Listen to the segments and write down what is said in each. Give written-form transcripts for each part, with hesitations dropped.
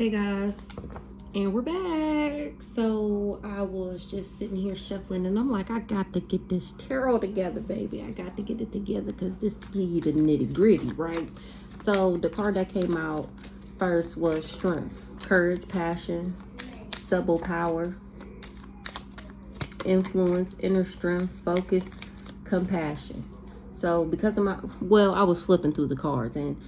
Hey guys, and we're back. So I was just sitting here shuffling, and I'm like, I got to get this tarot together, baby. I got to get it together because this give you the nitty gritty, right? So the card that came out first was strength, courage, passion, subtle power, influence, inner strength, focus, compassion. So because of I was flipping through the cards, and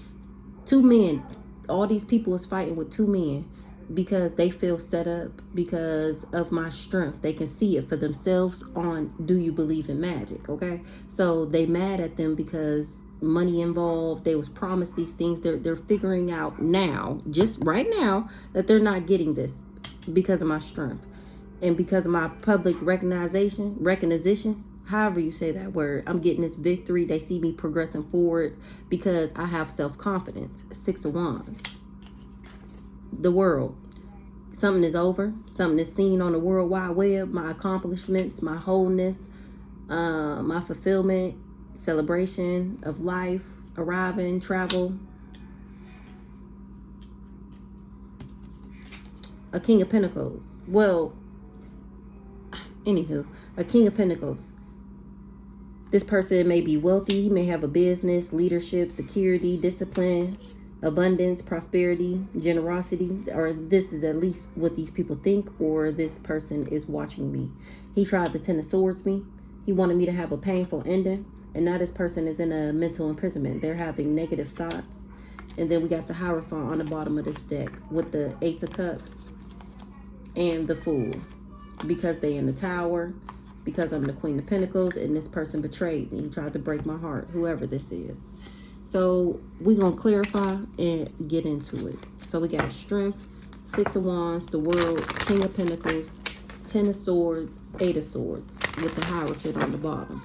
two men, all these people is fighting with two men because they feel set up because of my strength. They can see it for themselves on Do You Believe in Magic, okay? So they mad at them because money involved. They was promised these things. They're figuring out now, just right now, that they're not getting this because of my strength and because of my public recognition, however you say that word. I'm getting this victory. They see me progressing forward because I have self-confidence. 6 of Wands. The world. Something is over. Something is seen on the World Wide Web. My accomplishments, my wholeness, my fulfillment, celebration of life, arriving, travel. A King of Pentacles. Well, anywho, a King of Pentacles. This person may be wealthy, may have a business, leadership, security, discipline, abundance, prosperity, generosity, or this is at least what these people think, or this person is watching me. He tried to Ten of Swords me. He wanted me to have a painful ending, and now this person is in a mental imprisonment. They're having negative thoughts. And then we got the Hierophant on the bottom of this deck with the Ace of Cups and the Fool, because they in the Tower, because I'm the Queen of Pentacles, and this person betrayed me. He tried to break my heart, whoever this is. So we're going to clarify and get into it. So we got strength, 6 of Wands, the World, King of Pentacles, 10 of Swords, 8 of Swords, with the Hierophant on the bottom.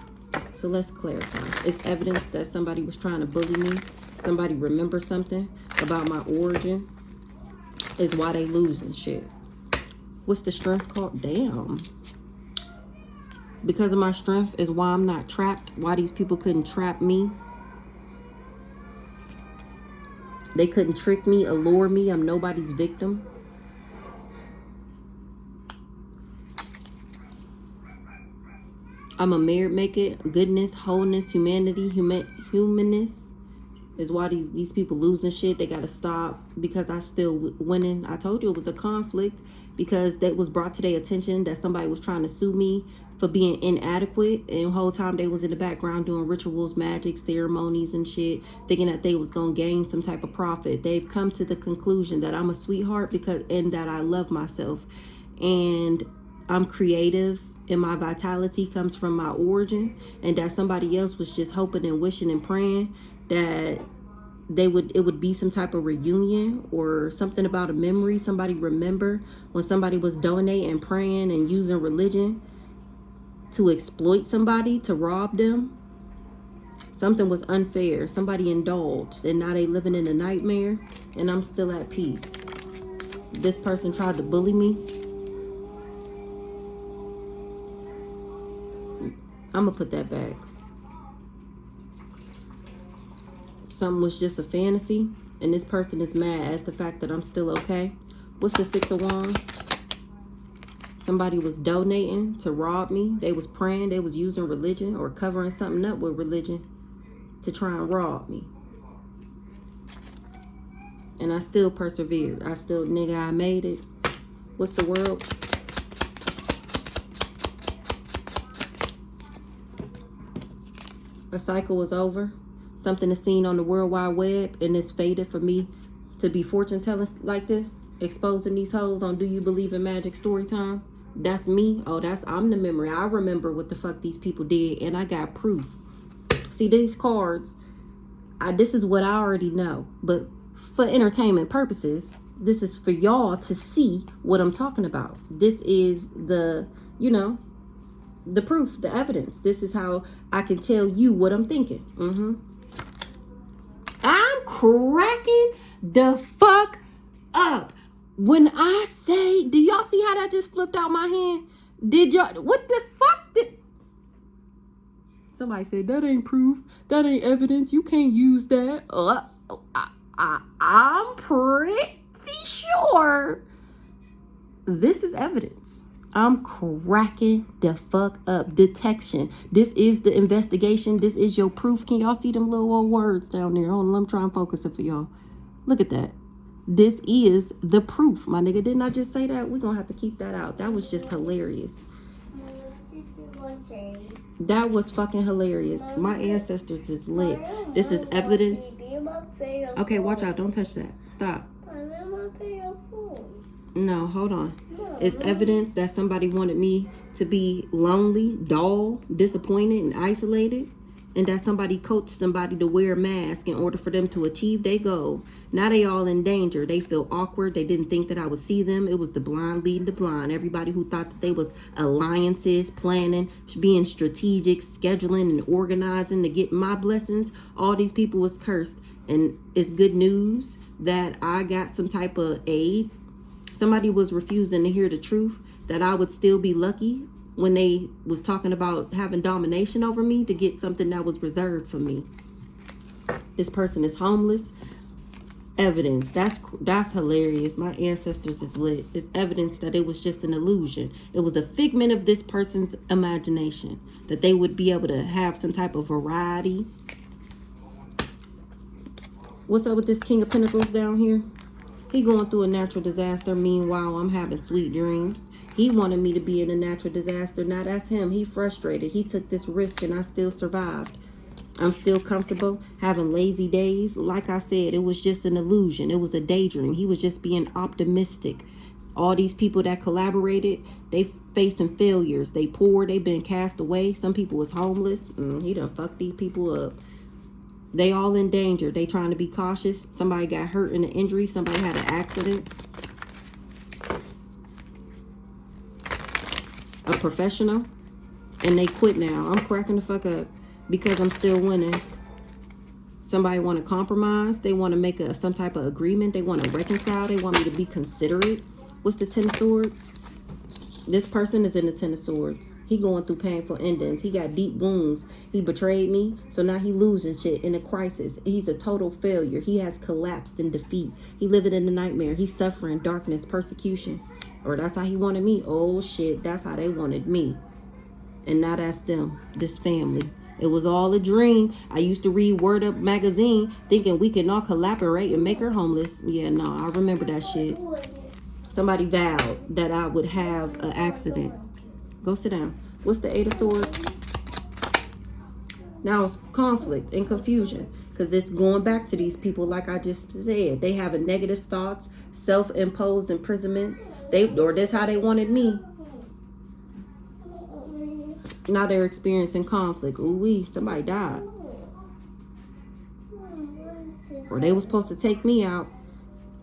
So let's clarify. It's evidence that somebody was trying to bully me. Somebody remembers something about my origin. Is why they losing shit. What's the strength called? Damn. Because of my strength is why I'm not trapped. Why these people couldn't trap me. They couldn't trick me, allure me. I'm nobody's victim. I'm a merit maker. Goodness, wholeness, humanity, humanness is why these people losing shit. They got to stop because I still winning. I told you it was a conflict because that was brought to their attention that somebody was trying to sue me for being inadequate, and the whole time they was in the background doing rituals, magic, ceremonies and shit, thinking that they was gonna gain some type of profit. They've come to the conclusion that I'm a sweetheart and that I love myself, and I'm creative, and my vitality comes from my origin, and that somebody else was just hoping and wishing and praying that it would be some type of reunion or something about a memory. Somebody remember when somebody was donating and praying and using religion to exploit somebody, to rob them. Something was unfair. Somebody indulged, and now they living in a nightmare, and I'm still at peace. This person tried to bully me. I'm gonna put that back. Something was just a fantasy, and this person is mad at the fact that I'm still okay. What's the 6 of Wands? Somebody was donating to rob me. They was praying. They was using religion or covering something up with religion to try and rob me. And I still persevered. I still, nigga, I made it. What's the World? A cycle is over. Something is seen on the World Wide Web, and it's fated for me to be fortune telling like this, exposing these hoes on Do You Believe in Magic story time. That's me. Oh, I'm the memory. I remember what the fuck these people did, and I got proof. See, these cards, this is what I already know, but for entertainment purposes, this is for y'all to see what I'm talking about. This is the proof, the evidence. This is how I can tell you what I'm thinking. I'm cracking the fuck up. When I say, do y'all see how that just flipped out my hand? Did y'all, what the fuck did, somebody said, that ain't proof, that ain't evidence, you can't use that. I'm pretty sure This is evidence. I'm cracking the fuck up. Detection. This is the investigation. This is your proof. Can y'all see them little old words down there? Hold on, I'm trying to focus it for y'all. Look at that. This is the proof, my nigga. Didn't I just say that? We're gonna have to keep that out. That was just hilarious. That was fucking hilarious. My ancestors is lit. This is evidence. Okay, watch out. Don't touch that. Stop. No, hold on. It's evidence that somebody wanted me to be lonely, dull, disappointed, and isolated. And that somebody coached somebody to wear a mask in order for them to achieve their goal. Now they all in danger. They feel awkward. They didn't think that I would see them. It was the blind leading the blind. Everybody who thought that they was alliances, planning, being strategic, scheduling, and organizing to get my blessings. All these people was cursed. And it's good news that I got some type of aid. Somebody was refusing to hear the truth, that I would still be lucky when they was talking about having domination over me to get something that was reserved for me. This person is homeless. Evidence. That's hilarious. My ancestors is lit. It's evidence that it was just an illusion. It was a figment of this person's imagination, that they would be able to have some type of variety. What's up with this King of Pentacles down here? He going through a natural disaster. Meanwhile, I'm having sweet dreams. He wanted me to be in a natural disaster. Now that's him. He frustrated. He took this risk and I still survived. I'm still comfortable having lazy days. Like I said, it was just an illusion. It was a daydream. He was just being optimistic. All these people that collaborated, they facing failures. They poor. They been cast away. Some people was homeless. He done fucked these people up. They all in danger. They trying to be cautious. Somebody got hurt in an injury. Somebody had an accident. A professional, and they quit now. I'm cracking the fuck up because I'm still winning. Somebody want to compromise. They want to make some type of agreement. They want to reconcile. They want me to be considerate. What's the Ten of Swords? This person is in the Ten of Swords. He going through painful endings. He got deep wounds. He betrayed me, so now he losing shit in a crisis. He's a total failure. He has collapsed in defeat. He living in a nightmare. He's suffering darkness, persecution. Or that's how he wanted me. Oh shit, that's how they wanted me. And now that's them, this family. It was all a dream. I used to read Word Up magazine thinking we can all collaborate and make her homeless. Yeah, no, I remember that shit. Somebody vowed that I would have an accident. Go sit down. What's the Eight of Swords? Now it's conflict and confusion. Because this going back to these people, like I just said. They have a negative thoughts, self-imposed imprisonment. Or that's how they wanted me. Now they're experiencing conflict. Ooh-wee, somebody died. Or they was supposed to take me out.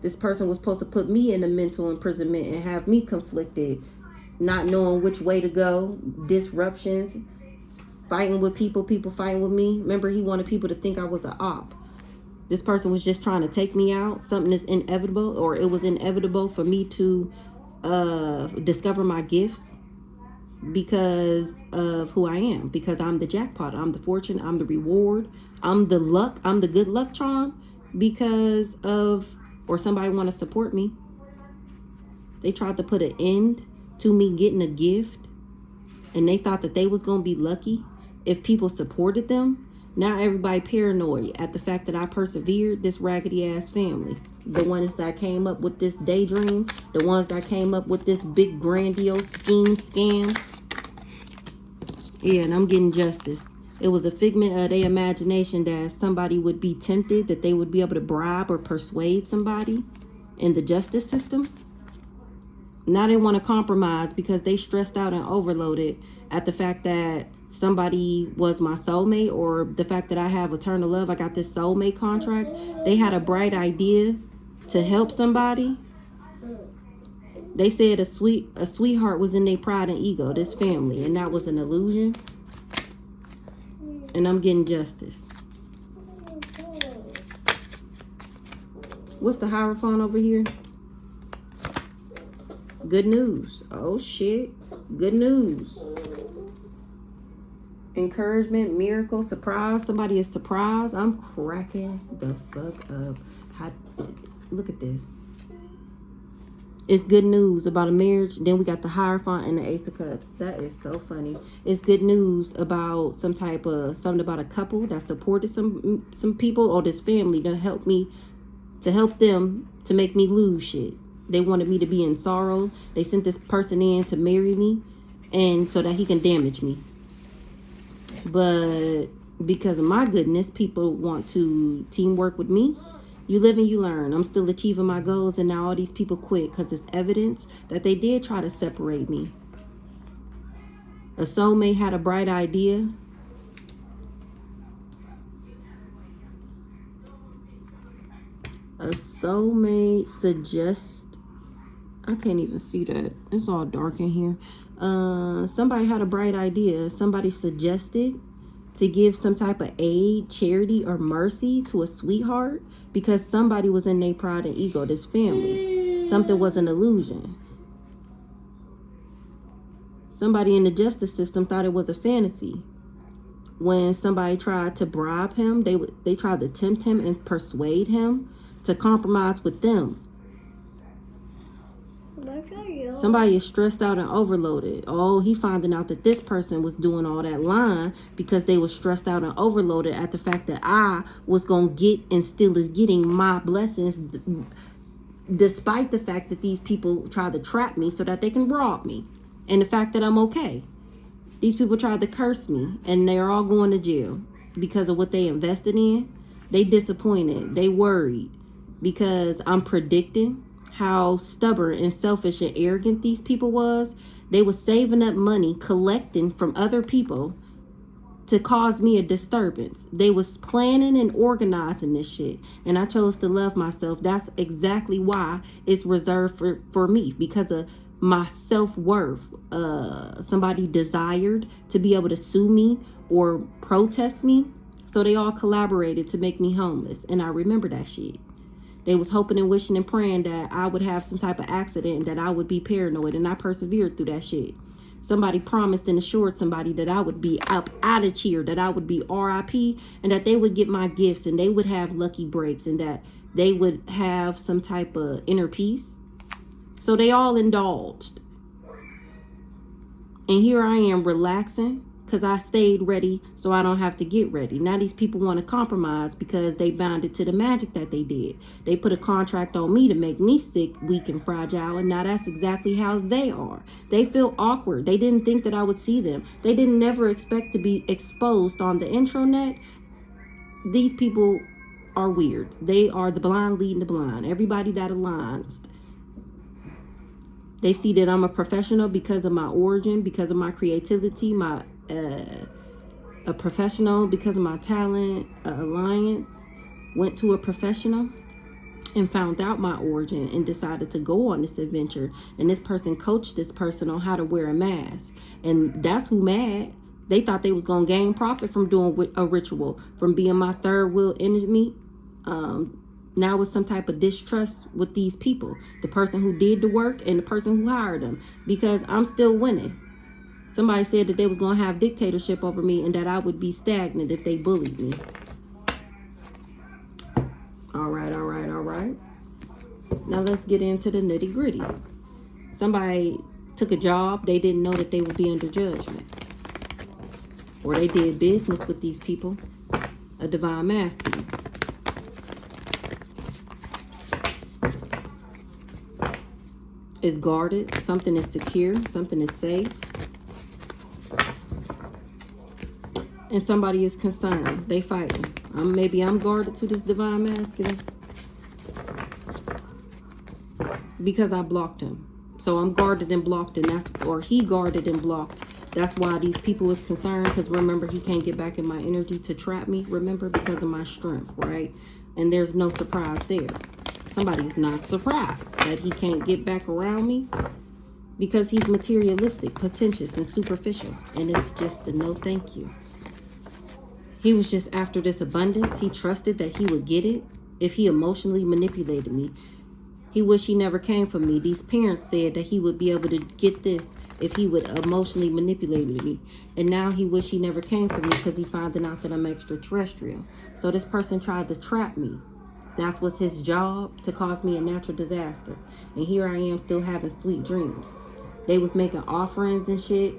This person was supposed to put me in a mental imprisonment and have me conflicted. Not knowing which way to go. Disruptions. Fighting with people. People fighting with me. Remember, he wanted people to think I was an op. This person was just trying to take me out. Something is inevitable. Or it was inevitable for me to discover my gifts because of who I am, because I'm the jackpot, I'm the fortune, I'm the reward, I'm the luck, I'm the good luck charm because of, or somebody want to support me. They tried to put an end to me getting a gift and they thought that they was going to be lucky if people supported them. Now everybody paranoid at the fact that I persevered. This raggedy ass family, the ones that came up with this daydream, the ones that came up with this big grandiose scheme, scam. Yeah, and I'm getting justice. It was a figment of their imagination that somebody would be tempted, that they would be able to bribe or persuade somebody in the justice system. Now they want to compromise because they stressed out and overloaded at the fact that somebody was my soulmate, or the fact that I have eternal love. I got this soulmate contract. They had a bright idea to help somebody. They said a sweetheart was in their pride and ego, this family, and that was an illusion. And I'm getting justice. What's the Hierophant over here? Good news. Oh shit. Good news. Encouragement, miracle, surprise. Somebody is surprised. I'm cracking the fuck up. Look at this. It's good news about a marriage. Then we got the Hierophant and the Ace of Cups. That is so funny. It's good news about some type of, something about a couple that supported some people or this family to help them to make me lose shit. They wanted me to be in sorrow. They sent this person in to marry me and so that he can damage me. But because of my goodness, people want to teamwork with me. You live and you learn. I'm still achieving my goals, and now all these people quit because it's evidence that they did try to separate me. A soulmate had a bright idea. A soulmate suggests, I can't even see that. It's all dark in here. Somebody had a bright idea. Somebody suggested to give some type of aid, charity, or mercy to a sweetheart because somebody was in their pride and ego, this family. Something was an illusion. Somebody in the justice system thought it was a fantasy. When somebody tried to bribe him, they tried to tempt him and persuade him to compromise with them. Somebody is stressed out and overloaded. Oh, he finding out that this person was doing all that lying because they were stressed out and overloaded at the fact that I was going to get and still is getting my blessings despite the fact that these people tried to trap me so that they can rob me. And the fact that I'm okay. These people tried to curse me and they're all going to jail because of what they invested in. They disappointed. They worried because I'm predicting how stubborn and selfish and arrogant these people was. They was saving up money, collecting from other people to cause me a disturbance. They was planning and organizing this shit. And I chose to love myself. That's exactly why it's reserved for me, because of my self-worth. Somebody desired to be able to sue me or protest me. So they all collaborated to make me homeless. And I remember that shit. They was hoping and wishing and praying that I would have some type of accident, that I would be paranoid, and I persevered through that shit. Somebody promised and assured somebody that I would be up out of here, that I would be RIP, and that they would get my gifts, and they would have lucky breaks, and that they would have some type of inner peace. So they all indulged. And here I am relaxing because I stayed ready so I don't have to get ready. Now these people want to compromise because they bounded to the magic that they did. They put a contract on me to make me sick, weak, and fragile. And now that's exactly how they are. They feel awkward. They didn't think that I would see them. They didn't never expect to be exposed on the intranet. These people are weird. They are the blind leading the blind. Everybody that aligns. They see that I'm a professional because of my origin, because of my creativity, a professional because of my talent. Alliance went to a professional and found out my origin and decided to go on this adventure. And this person coached this person on how to wear a mask. And that's who mad. They thought they was going to gain profit from doing a ritual, from being my third wheel enemy. Now it's some type of distrust with these people, the person who did the work and the person who hired them, because I'm still winning. Somebody said that they was going to have dictatorship over me and that I would be stagnant if they bullied me. All right. Now let's get into the nitty gritty. Somebody took a job. They didn't know that they would be under judgment. Or they did business with these people. A divine masculine. Is guarded. Something is secure. Something is safe. And somebody is concerned. They fighting. Maybe I'm guarded to this divine masculine because I blocked him. So I'm guarded and blocked, and or he guarded and blocked. That's why these people is concerned, because remember, he can't get back in my energy to trap me. Remember, because of my strength, right? And there's no surprise there. Somebody's not surprised that he can't get back around me because he's materialistic, pretentious, and superficial. And it's just a no thank you. He was just after this abundance. He trusted that he would get it if he emotionally manipulated me. He wished he never came for me. These parents said that he would be able to get this if he would emotionally manipulate me. And now he wished he never came for me because he found out that I'm extraterrestrial. So this person tried to trap me. That was his job, to cause me a natural disaster. And here I am still having sweet dreams. They was making offerings and shit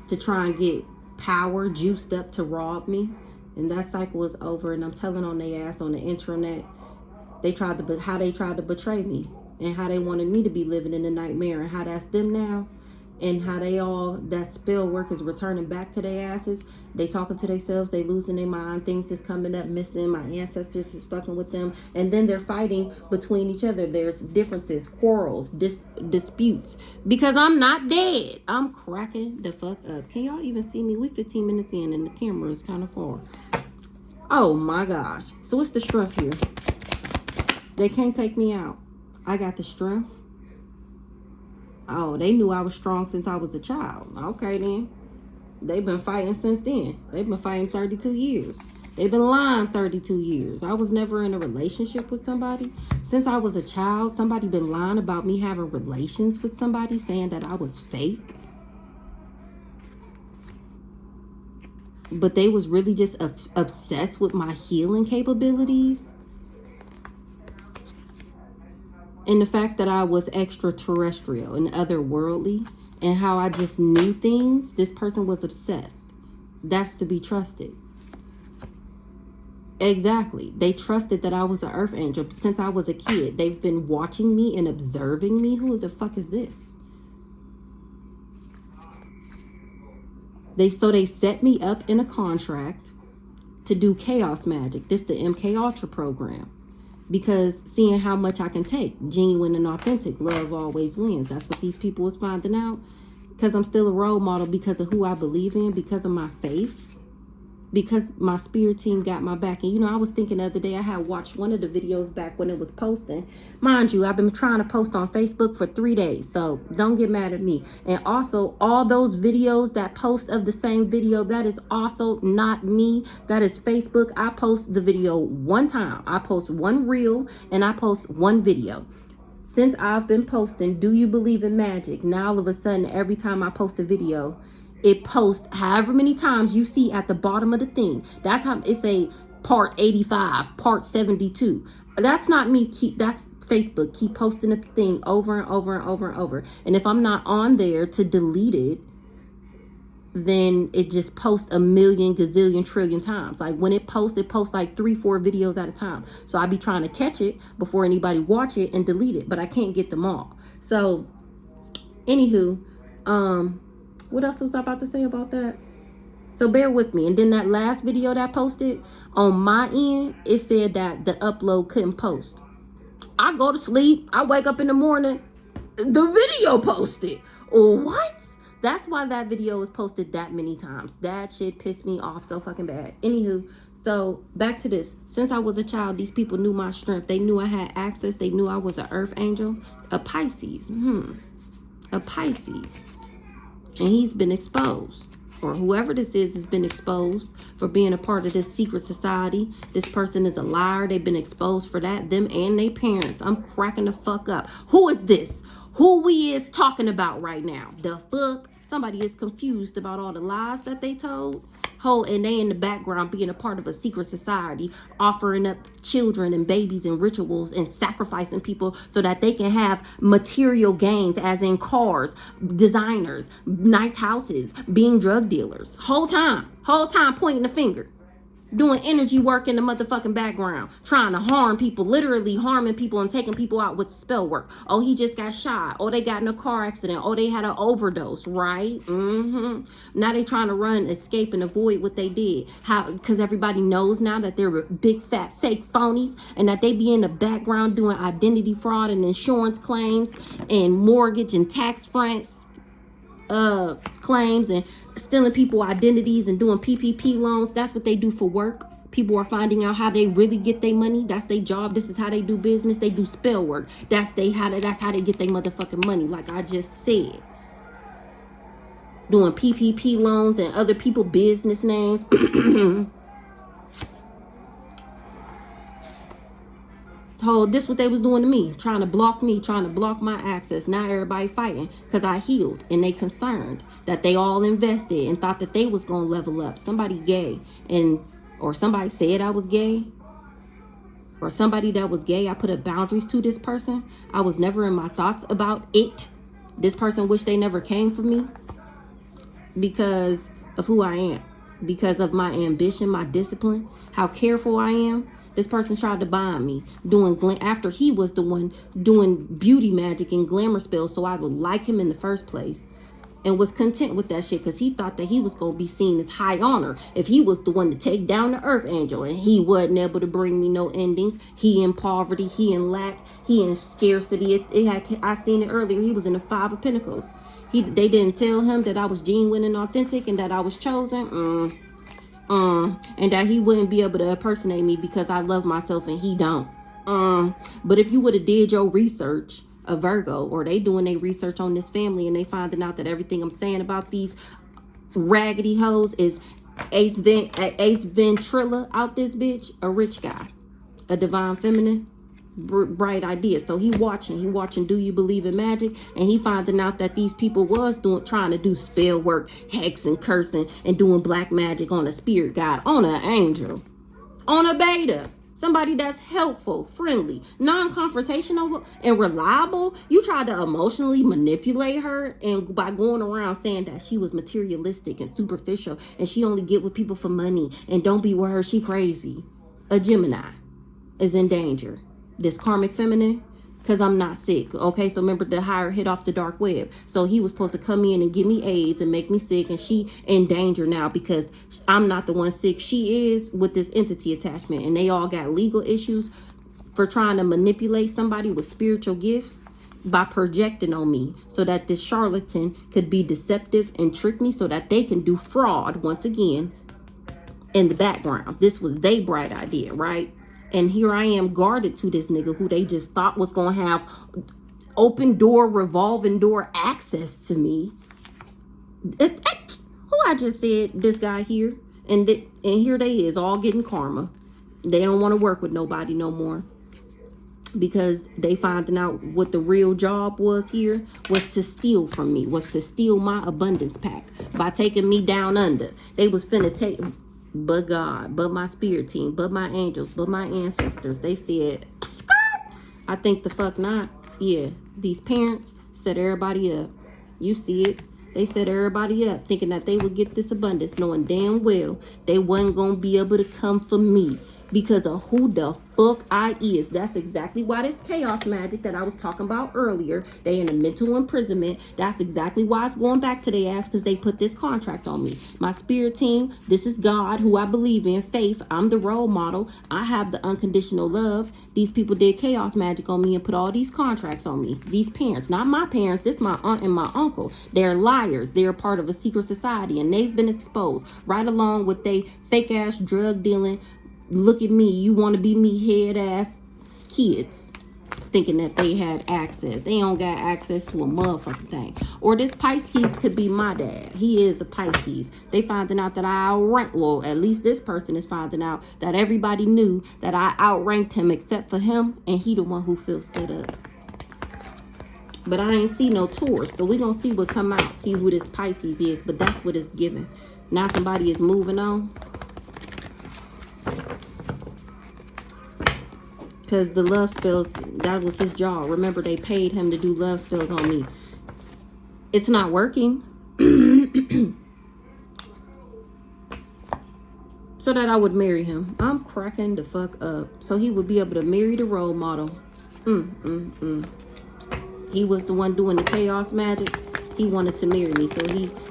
to try and get power juiced up to rob me. And that cycle is over, and I'm telling on their ass on the intranet. How they tried to betray me, and how they wanted me to be living in a nightmare, and how that's them now, and how that spell work is returning back to their asses. They talking to themselves, they losing their mind, things is coming up missing, my ancestors is fucking with them, and then they're fighting between each other. There's differences, quarrels, disputes, because I'm not dead. I'm cracking the fuck up. Can y'all even see me? We 15 minutes in and the camera is kind of far. Oh my gosh. So what's the strength here? They can't take me out. I got the strength. Oh, they knew I was strong since I was a child. Okay then. They've been fighting since then. They've been fighting 32 years. They've been lying 32 years. I was never in a relationship with somebody. Since I was a child, somebody been lying about me having relations with somebody, saying that I was fake. But they was really just obsessed with my healing capabilities. And the fact that I was extraterrestrial and otherworldly, and how I just knew things. This person was obsessed. That's to be trusted. Exactly. They trusted that I was an earth angel since I was a kid. They've been watching me and observing me. Who the fuck is this? They set me up in a contract to do chaos magic. This the MK Ultra program. Because seeing how much I can take, genuine and authentic, love always wins. That's what these people was finding out. Because I'm still a role model, because of who I believe in, because of my faith, because my spirit team got my back. And I was thinking the other day, I had watched one of the videos back when it was posting. Mind you, I've been trying to post on Facebook for 3 days, so don't get mad at me. And also, all those videos that post of the same video, that is also not me. That is Facebook. I post the video one time. I post one reel and I post one video. Since I've been posting, do you believe in magic? Now all of a sudden, every time I post a video, it posts however many times you see at the bottom of the thing. That's how it's a part 85, part 72. That's not me. That's Facebook. Keep posting a thing over and over and over and over. And if I'm not on there to delete it, then it just posts a million, gazillion, trillion times. Like when it posts like 3-4 videos at a time. So I be trying to catch it before anybody watch it and delete it, but I can't get them all. So anywho, what else was I about to say about that? So bear with me. And then that last video that I posted, on my end, it said that the upload couldn't post. I go to sleep, I wake up in the morning, the video posted. What? That's why that video was posted that many times. That shit pissed me off so fucking bad. Anywho, so back to this. Since I was a child, these people knew my strength. They knew I had access. They knew I was an earth angel. A Pisces. A Pisces. And he's been exposed. Or whoever this is has been exposed for being a part of this secret society. This person is a liar. They've been exposed for that. Them and their parents. I'm cracking the fuck up. Who is this? Who we is talking about right now? The fuck? Somebody is confused about all the lies that they told. And they in the background being a part of a secret society, offering up children and babies and rituals and sacrificing people so that they can have material gains, as in cars, designers, nice houses, being drug dealers. Whole time pointing the finger. Doing energy work in the motherfucking background, trying to harm people, literally harming people and taking people out with spell work. Oh, he just got shot. Oh, they got in a car accident. Oh, they had an overdose, right? Now they trying to run, escape, and avoid what they did. How? Because everybody knows now that they're big, fat, fake phonies, and that they be in the background doing identity fraud and insurance claims and mortgage and tax claims and stealing people identities and doing PPP loans. That's what they do for work. People are finding out how they really get their money. That's their job. This is how they do business. They do spell work. That's how they get their motherfucking money, like I just said. Doing PPP loans and other people business names. This what they was doing to me, trying to block me, trying to block my access. Now everybody fighting because I healed, and they concerned that they all invested and thought that they was gonna level up. Somebody gay or somebody said I was gay. or somebody that was gay, I put up boundaries to this person. I was never in my thoughts about it. This person wished they never came for me because of who I am, because of my ambition, my discipline, how careful I am. This person tried to bind me, after he was the one doing beauty magic and glamour spells so I would like him in the first place, and was content with that shit because he thought that he was going to be seen as high honor if he was the one to take down the earth angel, and he wasn't able to bring me no endings. He in poverty, he in lack, he in scarcity. I seen it earlier. He was in the Five of Pentacles. They didn't tell him that I was genuine and authentic and that I was chosen. And that he wouldn't be able to impersonate me because I love myself and he don't. But if you would have did your research, a Virgo, or they doing their research on this family and they finding out that everything I'm saying about these raggedy hoes is Ace Ventrilla out this bitch, a rich guy, a divine feminine, bright idea. So he watching Do You Believe in Magic? And he finding out that these people was trying to do spell work, hexing, cursing, and doing black magic on a spirit guide, on an angel, on a beta. Somebody that's helpful, friendly, non-confrontational, and reliable. You tried to emotionally manipulate her, and by going around saying that she was materialistic and superficial and she only get with people for money and don't be with her, she crazy. A Gemini is in danger. This karmic feminine, because I'm not sick. Okay, so remember the higher hit off the dark web. So he was supposed to come in and give me AIDS and make me sick, and she in danger now because I'm not the one sick. She is with this entity attachment, and they all got legal issues for trying to manipulate somebody with spiritual gifts by projecting on me so that this charlatan could be deceptive and trick me so that they can do fraud once again in the background. This was their bright idea, right? And here I am guarded to this nigga who they just thought was going to have open door, revolving door access to me. Who I just said, this guy here. And here they is, all getting karma. They don't want to work with nobody no more. Because they finding out what the real job was here was to steal from me. Was to steal my abundance pack by taking me down under. They was finna take... But God, but my spirit team, but my angels, but my ancestors. They said, skirt. I think the fuck not. Yeah, these parents set everybody up. You see it. They set everybody up thinking that they would get this abundance, knowing damn well they wasn't going to be able to come for me because of who the fuck I is. That's exactly why this chaos magic that I was talking about earlier, they in a mental imprisonment. That's exactly why it's going back to their ass, because they put this contract on me. My spirit team, this is God, who I believe in, faith. I'm the role model. I have the unconditional love. These people did chaos magic on me and put all these contracts on me. These parents, not my parents, this my aunt and my uncle. They're liars. They're part of a secret society, and they've been exposed right along with they fake ass drug dealing, look at me, you want to be me head ass kids, thinking that they had access. They don't got access to a motherfucking thing. Or this Pisces could be my dad. He is a Pisces. They finding out that I outranked, well, at least this person is finding out that everybody knew that I outranked him except for him, and he the one who feels set up. But I ain't see no Taurus, so we gonna see what come out, see who this Pisces is, but that's what it's giving. Now somebody is moving on. Because the love spells, that was his job. Remember, they paid him to do love spells on me. It's not working. So that I would marry him. I'm cracking the fuck up. So he would be able to marry the role model. He was the one doing the chaos magic. He wanted to marry me. So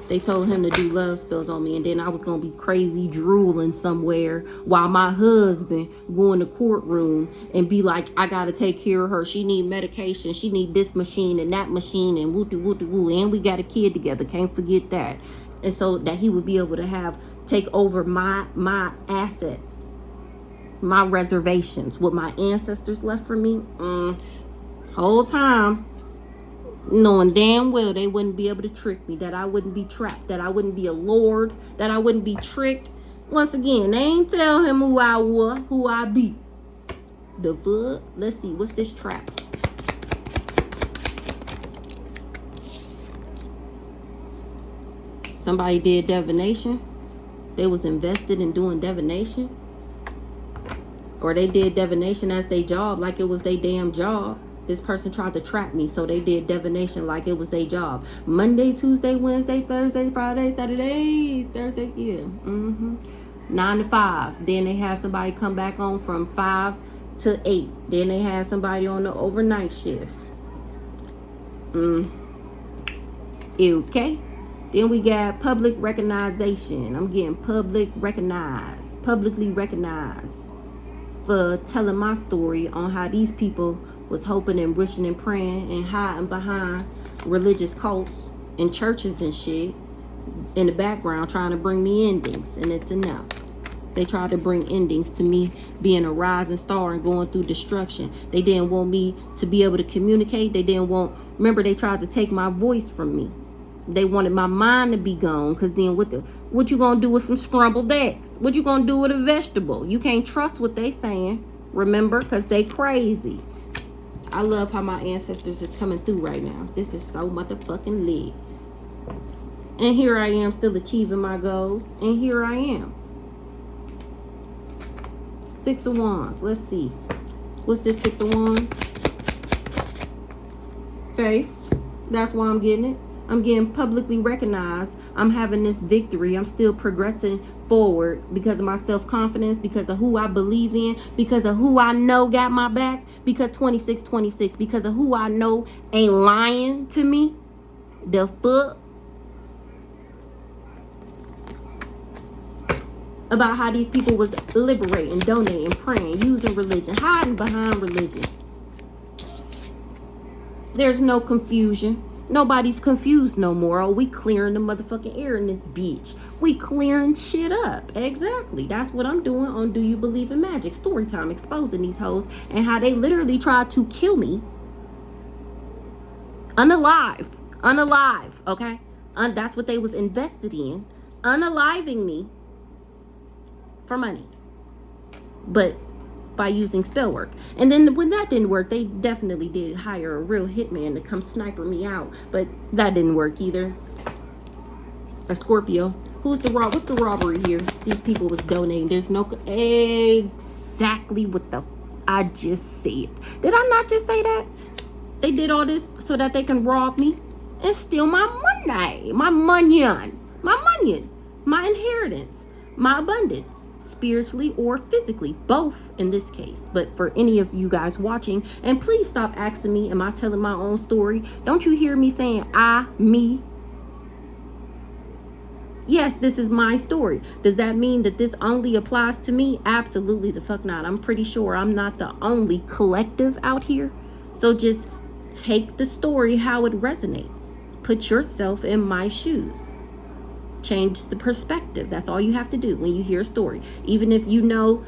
they told him to do love spells on me. And then I was going to be crazy drooling somewhere while my husband go in the courtroom and be like, I got to take care of her. She need medication. She need this machine and that machine and woo. And we got a kid together. Can't forget that. And so that he would be able to take over my assets, my reservations, what my ancestors left for me. Whole time knowing damn well they wouldn't be able to trick me, that I wouldn't be trapped, that I wouldn't be a lord, that I wouldn't be tricked. Once again, they ain't tell him who I was, who I be. The fuck? Let's see, what's this trap? Somebody did divination. They was invested in doing divination. Or they did divination as their job, like it was their damn job. This person tried to trap me, so they did divination like it was their job. Monday, Tuesday, Wednesday, Thursday, Friday, Saturday, Thursday, yeah. 9 to 5. Then they had somebody come back on from 5 to 8. Then they had somebody on the overnight shift. Okay. Then we got public recognition. I'm getting publicly recognized for telling my story on how these people was hoping and wishing and praying and hiding behind religious cults and churches and shit in the background, trying to bring me endings, and it's enough. They tried to bring endings to me being a rising star and going through destruction. They didn't want me to be able to communicate. They didn't want, remember, they tried to take my voice from me. They wanted my mind to be gone, because then what you gonna do with some scrambled eggs? What you gonna do with a vegetable? You can't trust what they saying, remember, because they crazy. I love how my ancestors is coming through right now. This is so motherfucking lit. And here I am still achieving my goals. And here I am. 6 of Wands. Let's see. What's this 6 of Wands? Faith. That's why I'm getting it. I'm getting publicly recognized. I'm having this victory. I'm still progressing forward because of my self-confidence, because of who I believe in, because of who I know got my back, because 2626, because of who I know ain't lying to me. The fuck? About how these people was liberating, donating, praying, using religion, hiding behind religion. There's no confusion. Nobody's confused no more. Oh, we clearing the motherfucking air in this bitch. We clearing shit up. Exactly. That's what I'm doing on Do You Believe in Magic? Story time, exposing these hoes and how they literally tried to kill me. Unalive, okay? That's what they was invested in. Unaliving me for money. But by using spell work. And then when that didn't work, they definitely did hire a real hitman to come sniper me out, but that didn't work either. A Scorpio. What's the robbery here? These people was donating. There's no exactly what the I just said. Did I not just say that? They did all this so that they can rob me and steal my money, my inheritance, my abundance. Spiritually or physically, both in this case. But for any of you guys watching, and please stop asking me, am I telling my own story? Don't you hear me saying me? Yes, this is my story. Does that mean that this only applies to me? Absolutely the fuck not. I'm pretty sure I'm not the only collective out here. So just take the story how it resonates. Put yourself in my shoes. Change the perspective. That's all you have to do when you hear a story. Even if you know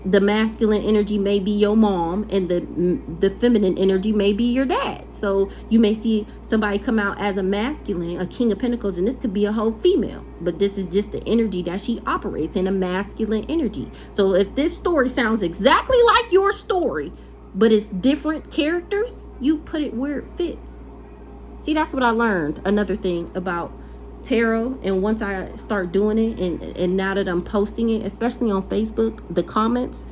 the masculine energy may be your mom and the feminine energy may be your dad. So you may see somebody come out as a masculine, a King of Pentacles, and this could be a whole female. But this is just the energy that she operates in, a masculine energy. So if this story sounds exactly like your story, but it's different characters, you put it where it fits. See, that's what I learned. Another thing about tarot, and once I start doing it, and now that I'm posting it, especially on Facebook, the comments,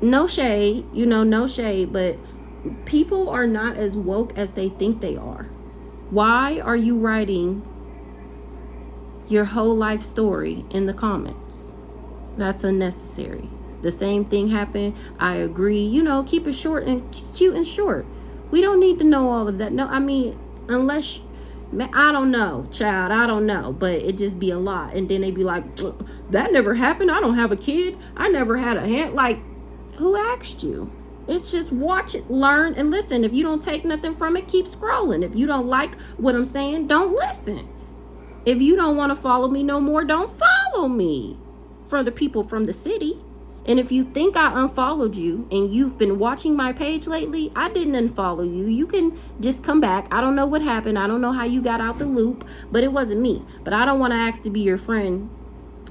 no shade, no shade, but people are not as woke as they think they are. Why are you writing your whole life story in the comments? That's unnecessary. The same thing happened. I agree. Keep it short and cute and short. We don't need to know all of that. No, I mean, unless I don't know, child. I don't know, but it just be a lot. And then they be like, that never happened. I don't have a kid. I never had a hand. Like, who asked you? It's just watch it, learn, and listen. If you don't take nothing from it, keep scrolling. If you don't like what I'm saying, don't listen. If you don't want to follow me no more, don't follow me. For the people from the city. And if you think I unfollowed you and you've been watching my page lately, I didn't unfollow you. You can just come back. I don't know what happened. I don't know how you got out the loop, but it wasn't me. But I don't want to ask to be your friend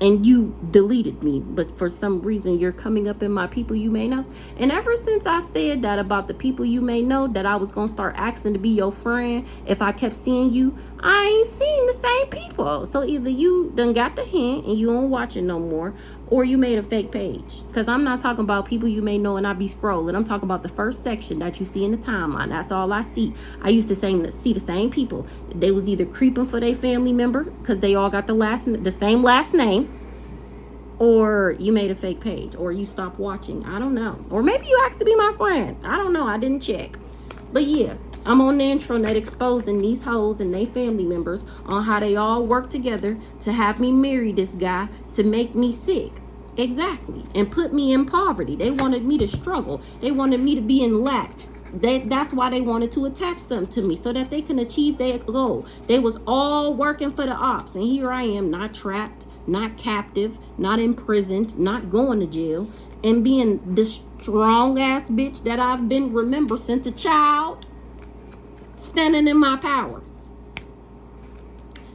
and you deleted me. But for some reason, you're coming up in my people you may know. And ever since I said that about the people you may know, that I was going to start asking to be your friend if I kept seeing you, I ain't seeing the same people. So either you done got the hint and you don't watch it no more, or you made a fake page. Because I'm not talking about people you may know and I be scrolling. I'm talking about the first section that you see in the timeline. That's all I see. I used to see the same people. They was either creeping for their family member because they all got the same last name, or you made a fake page, or you stopped watching. I don't know. Or maybe you asked to be my friend. I don't know. I didn't check. But yeah, I'm on the intranet exposing these hoes and their family members on how they all work together to have me marry this guy to make me sick. Exactly. And put me in poverty. They wanted me to struggle. They wanted me to be in lack. That's why they wanted to attach something to me, so that they can achieve their goal. They was all working for the ops. And here I am, not trapped, not captive, not imprisoned, not going to jail, and being the strong ass bitch that I've been remembered since a child, standing in my power.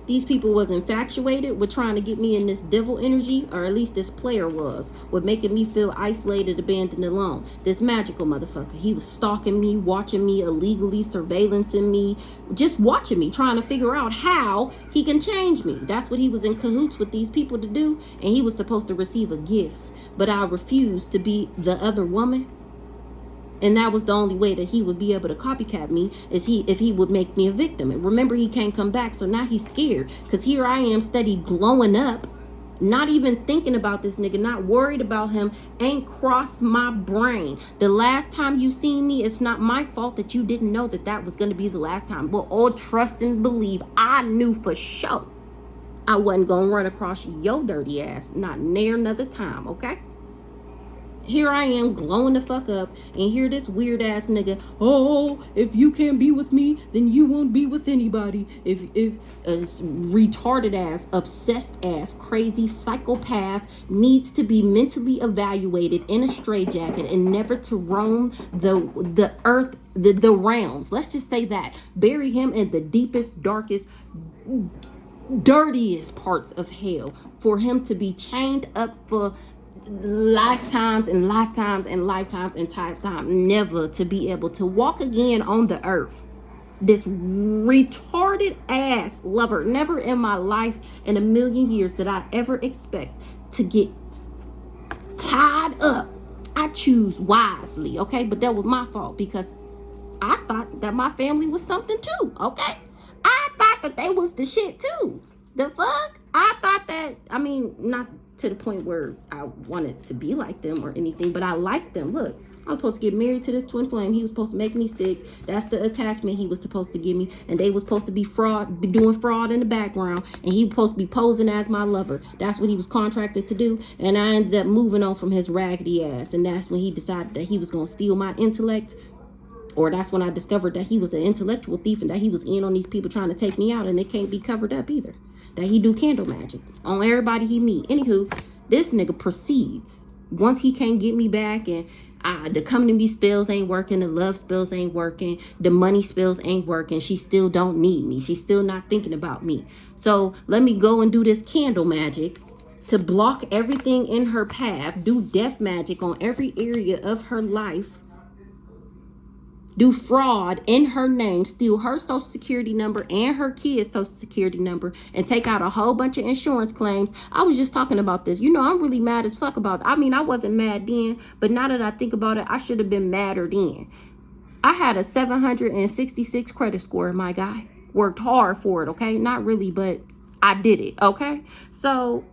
These people was infatuated with trying to get me in this devil energy, or at least this player was, with making me feel isolated, abandoned, alone. This magical motherfucker. He was stalking me, watching me illegally, surveillancing me, just watching me, trying to figure out how he can change me. That's what he was in cahoots with these people to do, and he was supposed to receive a gift. But I refused to be the other woman. And that was the only way that he would be able to copycat me, is if he would make me a victim. And remember, he can't come back, so now he's scared. Because here I am, steady glowing up, not even thinking about this nigga, not worried about him, ain't crossed my brain. The last time you seen me, it's not my fault that you didn't know that was going to be the last time. But all trust and believe, I knew for sure I wasn't going to run across your dirty ass, not near another time, okay? Here I am glowing the fuck up, and hear this weird ass nigga, oh, if you can't be with me, then you won't be with anybody. If a retarded ass, obsessed ass, crazy psychopath needs to be mentally evaluated in a straitjacket and never to roam the earth, the realms. Let's just say that. Bury him in the deepest, darkest, dirtiest parts of hell, for him to be chained up for lifetimes and lifetimes and lifetimes and time, never to be able to walk again on the earth. This retarded ass lover. Never in my life in a million years did I ever expect to get tied up. I choose wisely, okay? But that was my fault, because I thought that my family was something too, okay? I thought that they was the shit too. The fuck? I thought that, I mean, not to the point where I wanted to be like them or anything, but I liked them. Look, I was supposed to get married to this twin flame. He was supposed to make me sick. That's the attachment he was supposed to give me. And they was supposed to be doing fraud in the background. And he was supposed to be posing as my lover. That's what he was contracted to do. And I ended up moving on from his raggedy ass. And that's when he decided that he was going to steal my intellect. Or that's when I discovered that he was an intellectual thief and that he was in on these people trying to take me out. And it can't be covered up either. That he do candle magic on everybody he meet. Anywho, this nigga proceeds. Once he can't get me back, and the come to me spells ain't working, the love spells ain't working, the money spells ain't working, she still don't need me. She's still not thinking about me. So let me go and do this candle magic to block everything in her path, do death magic on every area of her life, do fraud in her name, steal her social security number and her kid's social security number, and take out a whole bunch of insurance claims. I was just talking about this. You know, I'm really mad as fuck about it. I mean, I wasn't mad then, but now that I think about it, I should have been madder then. I had a 766 credit score, my guy. Worked hard for it, okay? Not really, but I did it, okay? So,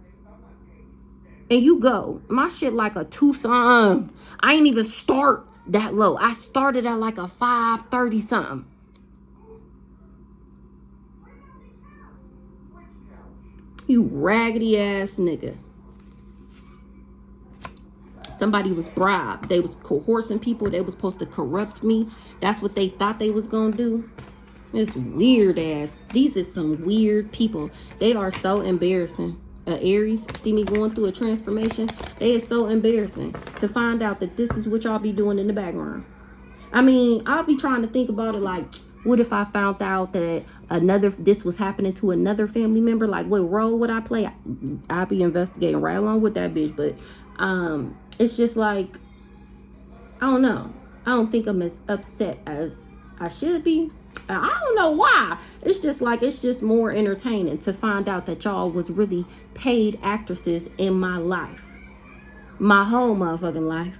and you go, my shit like a 2-something. I ain't even start that low. I started at like a 530 something. You raggedy ass nigga. Somebody was bribed. They was coercing people. They was supposed to corrupt me. That's what they thought they was gonna do. It's weird ass. These are some weird people. They are so embarrassing. Aries, see me going through a transformation. They is so embarrassing to find out that this is what y'all be doing in the background. I mean, I'll be trying to think about it like, what if I found out that this was happening to another family member? Like, what role would I play? I'll be investigating right along with that bitch. But it's just like, I don't know. I don't think I'm as upset as I should be. I don't know why. It's just more entertaining to find out that y'all was really paid actresses in my life. my whole motherfucking life.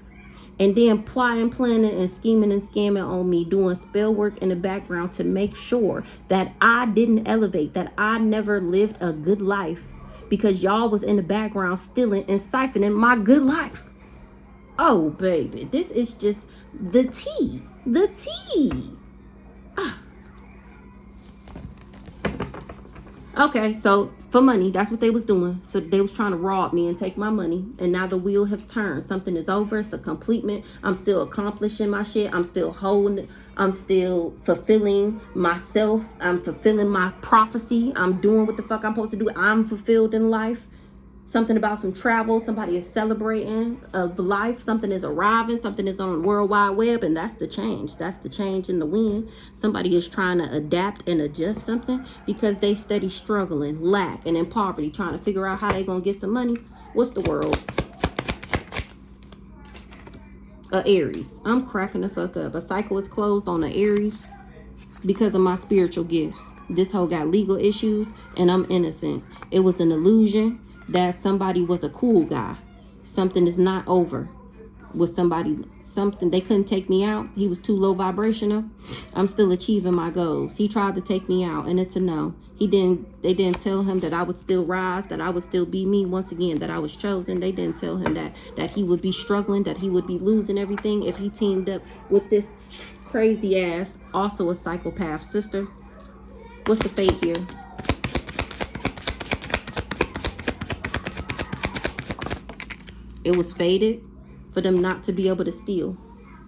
And then plotting, planning, and scheming and scamming on me, doing spell work in the background to make sure that I didn't elevate, that I never lived a good life, because y'all was in the background stealing and siphoning my good life. Oh, baby, this is just the tea. The tea. Okay, so for money, that's what they was doing. So they was trying to rob me and take my money. And now the wheel have turned. Something is over. It's a completement. I'm still accomplishing my shit. I'm still holding. I'm still fulfilling myself. I'm fulfilling my prophecy. I'm doing what the fuck I'm supposed to do. I'm fulfilled in life. Something about some travel. Somebody is celebrating of life. Something is arriving. Something is on the World Wide Web. And that's the change. That's the change in the wind. Somebody is trying to adapt and adjust something because they steady struggling, lack, and in poverty, trying to figure out how they going to get some money. What's the world? Aries. I'm cracking the fuck up. A cycle is closed on the Aries because of my spiritual gifts. This hoe got legal issues and I'm innocent. It was an illusion that somebody was a cool guy. Something is not over with somebody. Something, they couldn't take me out. He was too low vibrational. I'm still achieving my goals. He tried to take me out and it's a no. They didn't tell him that I would still rise, that I would still be me once again, that I was chosen. They didn't tell him that he would be struggling, that he would be losing everything if he teamed up with this crazy ass, also a psychopath sister. What's the fate here? It was fated for them not to be able to steal.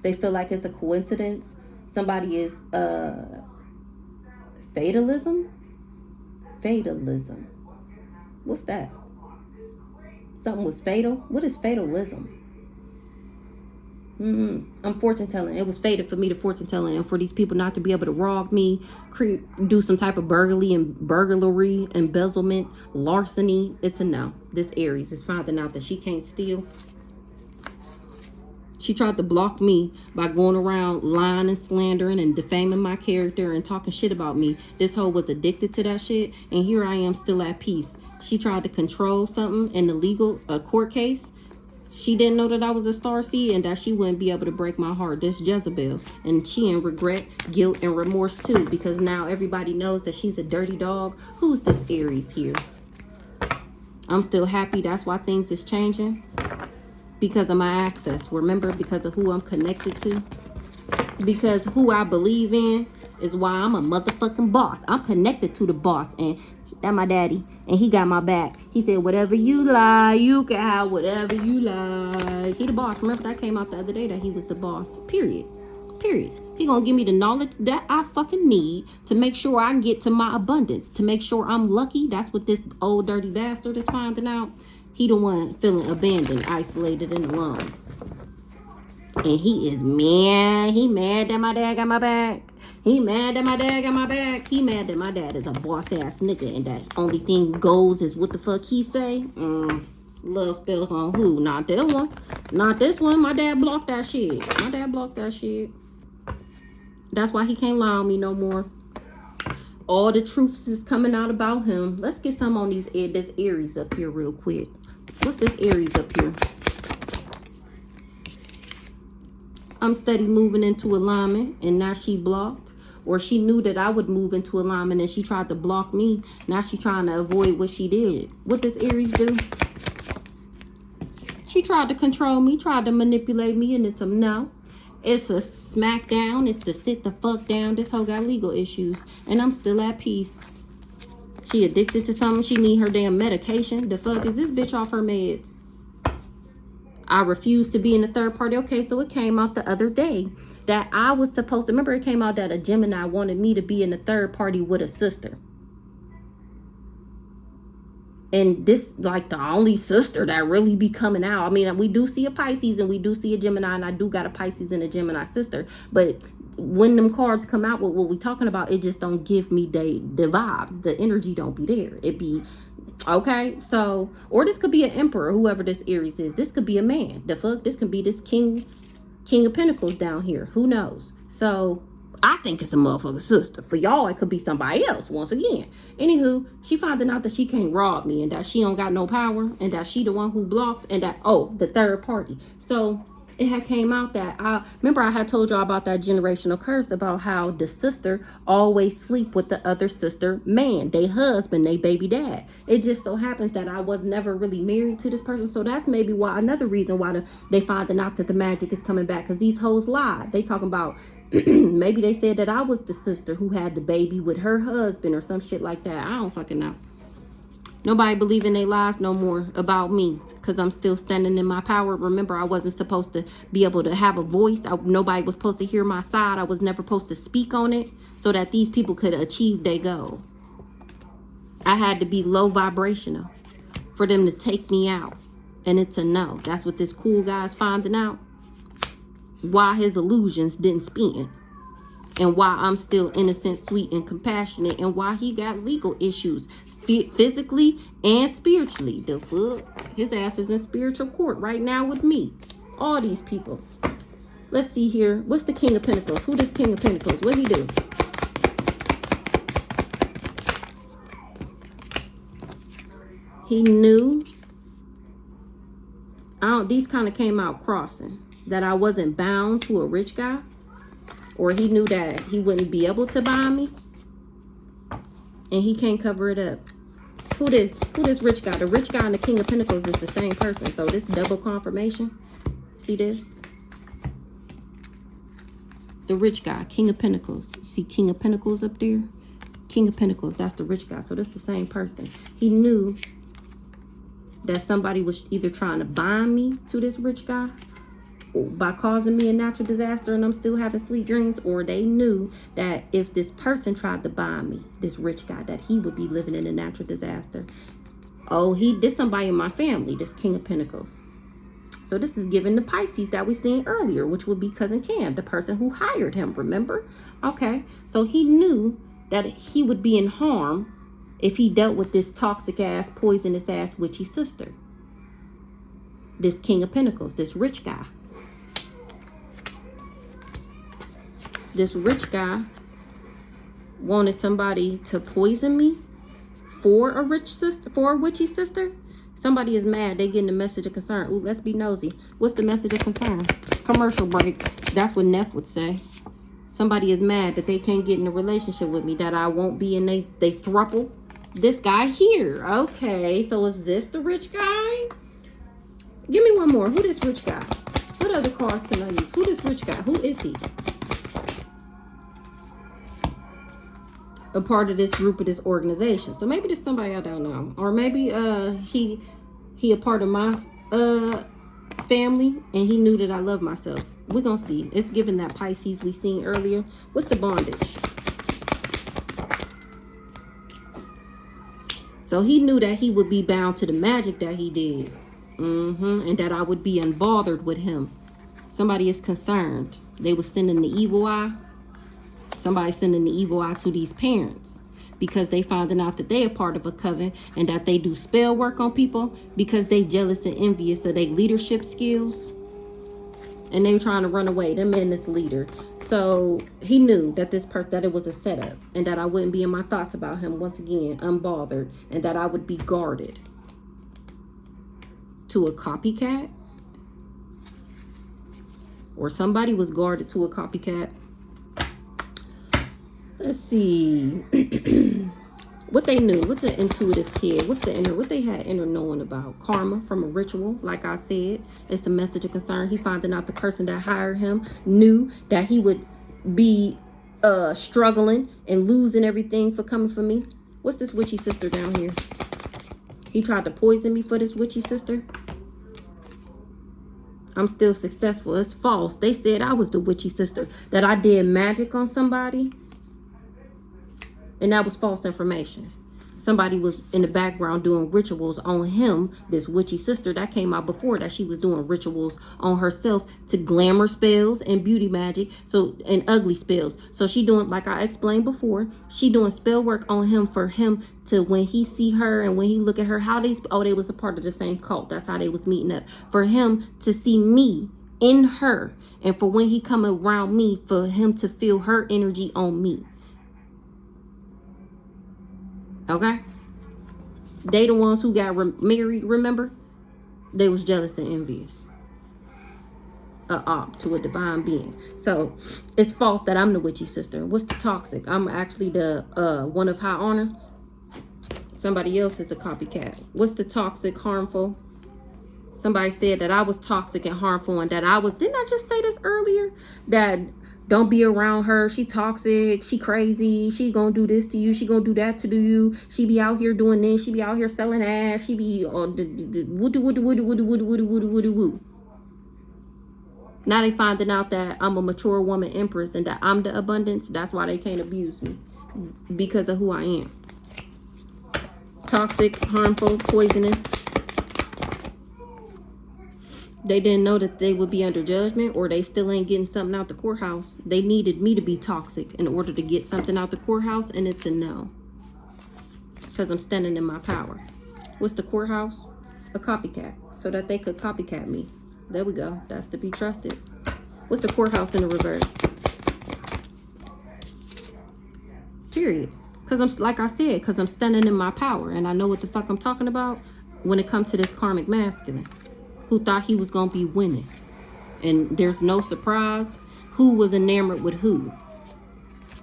They feel like it's a coincidence. Somebody is fatalism. Fatalism. What's that? Something was fatal. What is fatalism? I'm fortune telling. It was fated for me to fortune telling, and for these people not to be able to rob me, do some type of burglary, embezzlement, larceny. It's a no. This Aries is finding out that she can't steal. She tried to block me by going around lying and slandering and defaming my character and talking shit about me. This hoe was addicted to that shit, and here I am still at peace. She tried to control something in the legal court case. She didn't know that I was a starseed and that she wouldn't be able to break my heart. This Jezebel. And she in regret, guilt, and remorse too, because now everybody knows that she's a dirty dog. Who's this Aries here? I'm still happy. That's why things is changing. Because of my access. Remember, because of who I'm connected to. Because who I believe in is why I'm a motherfucking boss. I'm connected to the boss. And that my daddy. And he got my back. He said, whatever you like, you can have whatever you like. He the boss. Remember, that came out the other day that he was the boss. Period. Period. He gonna give me the knowledge that I fucking need to make sure I get to my abundance. To make sure I'm lucky. That's what this old dirty bastard is finding out. He the one feeling abandoned, isolated, and alone. And he is mad. He mad that my dad got my back. He mad that my dad got my back. He mad that my dad is a boss-ass nigga. And that only thing goes is what the fuck he say. Love spells on who? Not that one. Not this one. My dad blocked that shit. My dad blocked that shit. That's why he can't lie on me no more. All the truths is coming out about him. Let's get some on this Aries up here real quick. What's this Aries up here? I'm steady moving into alignment, and now she blocked. Or she knew that I would move into alignment and she tried to block me. Now she's trying to avoid what she did. What does Aries do? She tried to control me, tried to manipulate me, and it's a no. It's a smackdown. It's to sit the fuck down. This hoe got legal issues, and I'm still at peace. She addicted to something. She need her damn medication. The fuck is this bitch off her meds? I refuse to be in the third party. Okay, so it came out the other day that I was supposed to, remember it came out that a Gemini wanted me to be in the third party with a sister. And this like the only sister that really be coming out. I mean, we do see a Pisces and we do see a Gemini, and I do got a Pisces and a Gemini sister. But when them cards come out with what we talking about, it just don't give me the vibes. The energy don't be there. It be, okay, so, or this could be an emperor, whoever this Aries is. This could be a man. The fuck? This could be this king of pentacles down here. Who knows? So I think it's a motherfucking sister. For y'all, it could be somebody else once again. Anywho, she finding out that she can't rob me and that she don't got no power and that she the one who blocked and that, oh, the third party. So it had came out that I had told y'all about that generational curse about how the sister always sleep with the other sister man, they husband, they baby dad. It just so happens that I was never really married to this person, so that's maybe why, another reason why they finding out that the magic is coming back, because these hoes lied. They talking about maybe they said that I was the sister who had the baby with her husband or some shit like that. I don't fucking know. Nobody believe in their lies no more about me because I'm still standing in my power. Remember, I wasn't supposed to be able to have a voice. Nobody was supposed to hear my side. I was never supposed to speak on it so that these people could achieve their goal. I had to be low vibrational for them to take me out. And it's a no. That's what this cool guy's finding out. Why his illusions didn't spin. And why I'm still innocent, sweet, and compassionate. And why he got legal issues. Physically and spiritually. The fuck? His ass is in spiritual court right now with me. All these people. Let's see here. What's the King of Pentacles? Who this King of Pentacles? What he do? He knew. These kind of came out crossing. That I wasn't bound to a rich guy. Or he knew that he wouldn't be able to buy me. And he can't cover it up. Who this rich guy? The rich guy and the King of Pentacles is the same person. So this double confirmation. See this? The rich guy, King of Pentacles. See King of Pentacles up there? King of Pentacles, that's the rich guy. So that's the same person. He knew that somebody was either trying to bind me to this rich guy by causing me a natural disaster and I'm still having sweet dreams, or they knew that if this person tried to bind me, this rich guy, that he would be living in a natural disaster. Oh, this somebody in my family, this King of Pentacles. So this is giving the Pisces that we seen earlier, which would be Cousin Cam, the person who hired him, remember? Okay, so he knew that he would be in harm if he dealt with this toxic ass, poisonous ass, witchy sister. This King of Pentacles, this rich guy. This rich guy wanted somebody to poison me for a witchy sister. Somebody is mad. They getting the message of concern. Ooh, let's be nosy. What's the message of concern? Commercial break. That's what Neff would say. Somebody is mad that they can't get in a relationship with me, that I won't be in they throuple. This guy here. Okay, so is this the rich guy? Give me one more. Who this rich guy? What other cards can I use? Who this rich guy? Who is he? A part of this group, of this organization. So maybe there's somebody I don't know, or maybe he a part of my family and he knew that I love myself. We're gonna see. It's given that Pisces we seen earlier. What's the bondage? So he knew that he would be bound to the magic that he did, and that I would be unbothered with him. Somebody is concerned. They were sending the evil eye. Somebody sending the evil eye to these parents because they finding out that they are part of a coven and that they do spell work on people because they jealous and envious of their leadership skills. And they were trying to run away. Them men this leader. So he knew that this person, that it was a setup and that I wouldn't be in my thoughts about him once again, unbothered, and that I would be guarded to a copycat. Or somebody was guarded to a copycat. Let's see. What they knew. What's an intuitive kid? What they had inner knowing about? Karma from a ritual. Like I said, it's a message of concern. He finding out the person that hired him knew that he would be struggling and losing everything for coming for me. What's this witchy sister down here? He tried to poison me for this witchy sister. I'm still successful. It's false. They said I was the witchy sister, that I did magic on somebody. And that was false information. Somebody was in the background doing rituals on him, this witchy sister. That came out before, that she was doing rituals on herself to glamour spells and beauty magic, so, and ugly spells. So she doing, like I explained before, she doing spell work on him for him to, when he see her and when he look at her, how they was a part of the same cult. That's how they was meeting up. For him to see me in her, and for when he come around me, for him to feel her energy on me. Okay? They the ones who got married, remember? They was jealous and envious. Op to a divine being. So it's false that I'm the witchy sister. What's the toxic? I'm actually the one of high honor. Somebody else is a copycat. What's the toxic, harmful? Somebody said that I was toxic and harmful, and that I was, didn't I just say this earlier? That don't be around her. She toxic. She crazy. She gonna do this to you. She gonna do that to you. She be out here doing this. She be out here selling ass. She be woo. Now they finding out that I'm a mature woman empress and that I'm the abundance. That's why they can't abuse me, because of who I am. Toxic, harmful, poisonous. They didn't know that they would be under judgment, or they still ain't getting something out the courthouse. They needed me to be toxic in order to get something out the courthouse, and it's a no. Because I'm standing in my power. What's the courthouse? A copycat. So that they could copycat me. There we go. That's to be trusted. What's the courthouse in the reverse? Period. Because I'm, like I said, because I'm standing in my power, and I know what the fuck I'm talking about when it comes to this karmic masculine, who thought he was going to be winning. And there's no surprise who was enamored with who.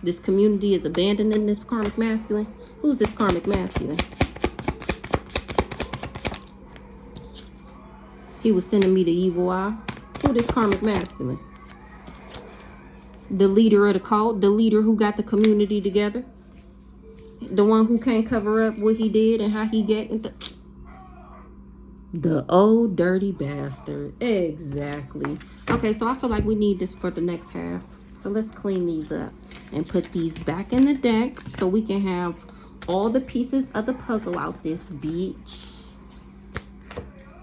This community is abandoning this karmic masculine. Who's this karmic masculine? He was sending me the evil eye. Who this karmic masculine? The leader of the cult. The leader who got the community together. The one who can't cover up what he did and how he get. The old dirty bastard. Exactly. Okay, so I feel like we need this for the next half. So let's clean these up and put these back in the deck so we can have all the pieces of the puzzle out this bitch.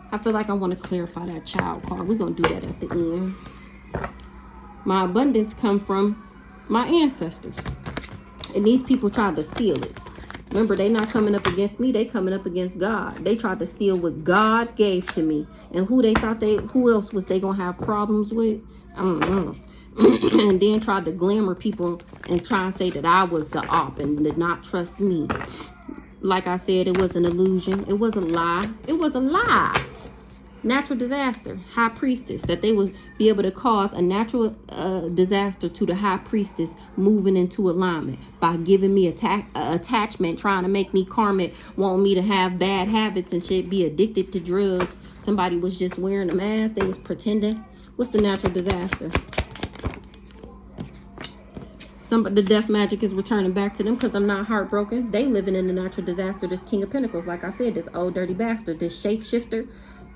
I feel like I want to clarify that child card. We're going to do that at the end. My abundance come from my ancestors. And these people tried to steal it. Remember, they not coming up against me. They coming up against God. They tried to steal what God gave to me. And who else was they going to have problems with? I don't know. And then tried to glamour people and try and say that I was the op and did not trust me. Like I said, it was an illusion. It was a lie. It was a lie. Natural disaster, high priestess, that they would be able to cause a natural disaster to the high priestess moving into alignment by giving me attachment, trying to make me karmic, want me to have bad habits and shit, be addicted to drugs. Somebody was just wearing a mask. They was pretending. What's the natural disaster? The death magic is returning back to them because I'm not heartbroken. They living in the natural disaster. This King of Pentacles, like I said, this old dirty bastard, this shapeshifter,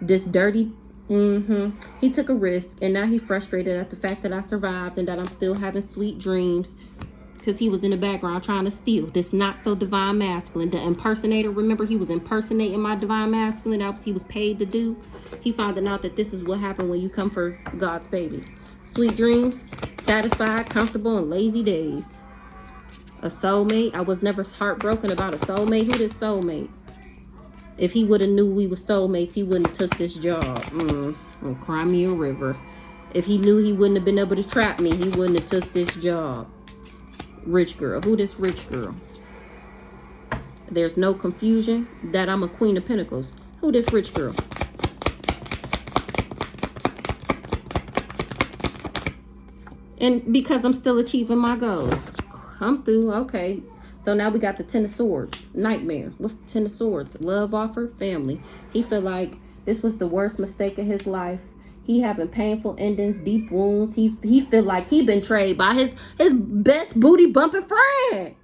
this dirty, he took a risk, and now he's frustrated at the fact that I survived and that I'm still having sweet dreams because he was in the background trying to steal this not so divine masculine. The impersonator, remember, he was impersonating my divine masculine. That was he was paid to do. He found out that this is what happened when you come for God's baby. Sweet dreams, satisfied, comfortable, and lazy days. A soulmate. I was never heartbroken about a soulmate. Who this soulmate? If he would have knew we were soulmates, he wouldn't have took this job. Cry me a river. If he knew he wouldn't have been able to trap me, he wouldn't have took this job. Rich girl. Who this rich girl? There's no confusion that I'm a Queen of Pentacles. Who this rich girl? And because I'm still achieving my goals. I'm through. Okay. So now we got the Ten of Swords. Nightmare. What's the Ten of Swords? Love offer, family. He feel like this was the worst mistake of his life. He having painful endings, deep wounds. He feel like he been betrayed by his best booty bumping friend.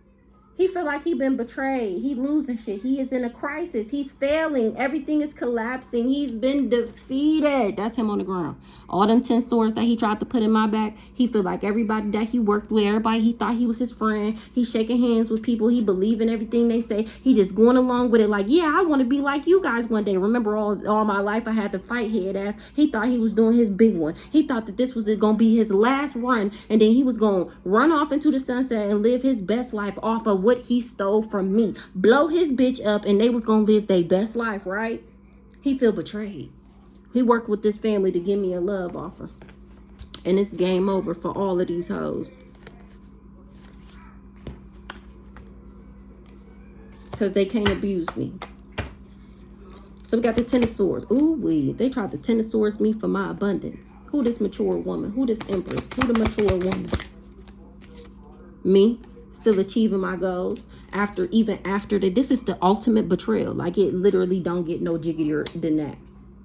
He feel like he been betrayed. He losing shit. He is in a crisis. He's failing. Everything is collapsing. He's been defeated. That's him on the ground. All them 10 swords that he tried to put in my back, he feel like everybody that he worked with, everybody he thought he was his friend, he's shaking hands with people. He believe in everything they say. He just going along with it like, yeah, I want to be like you guys one day. Remember all my life I had to fight head ass. He thought he was doing his big one. He thought that this was going to be his last run, and then he was going to run off into the sunset and live his best life off of what he stole from me, blow his bitch up, and they was gonna live their best life, right? He feel betrayed. He worked with this family to give me a love offer. And it's game over for all of these hoes. Because they can't abuse me. So we got the Ten of Swords. Ooh, wee. They tried to Ten of Swords me for my abundance. Who this mature woman? Who this Empress? Who the mature woman? Me. Still achieving my goals. Even after that. This is the ultimate betrayal. Like, it literally don't get no jiggier than that.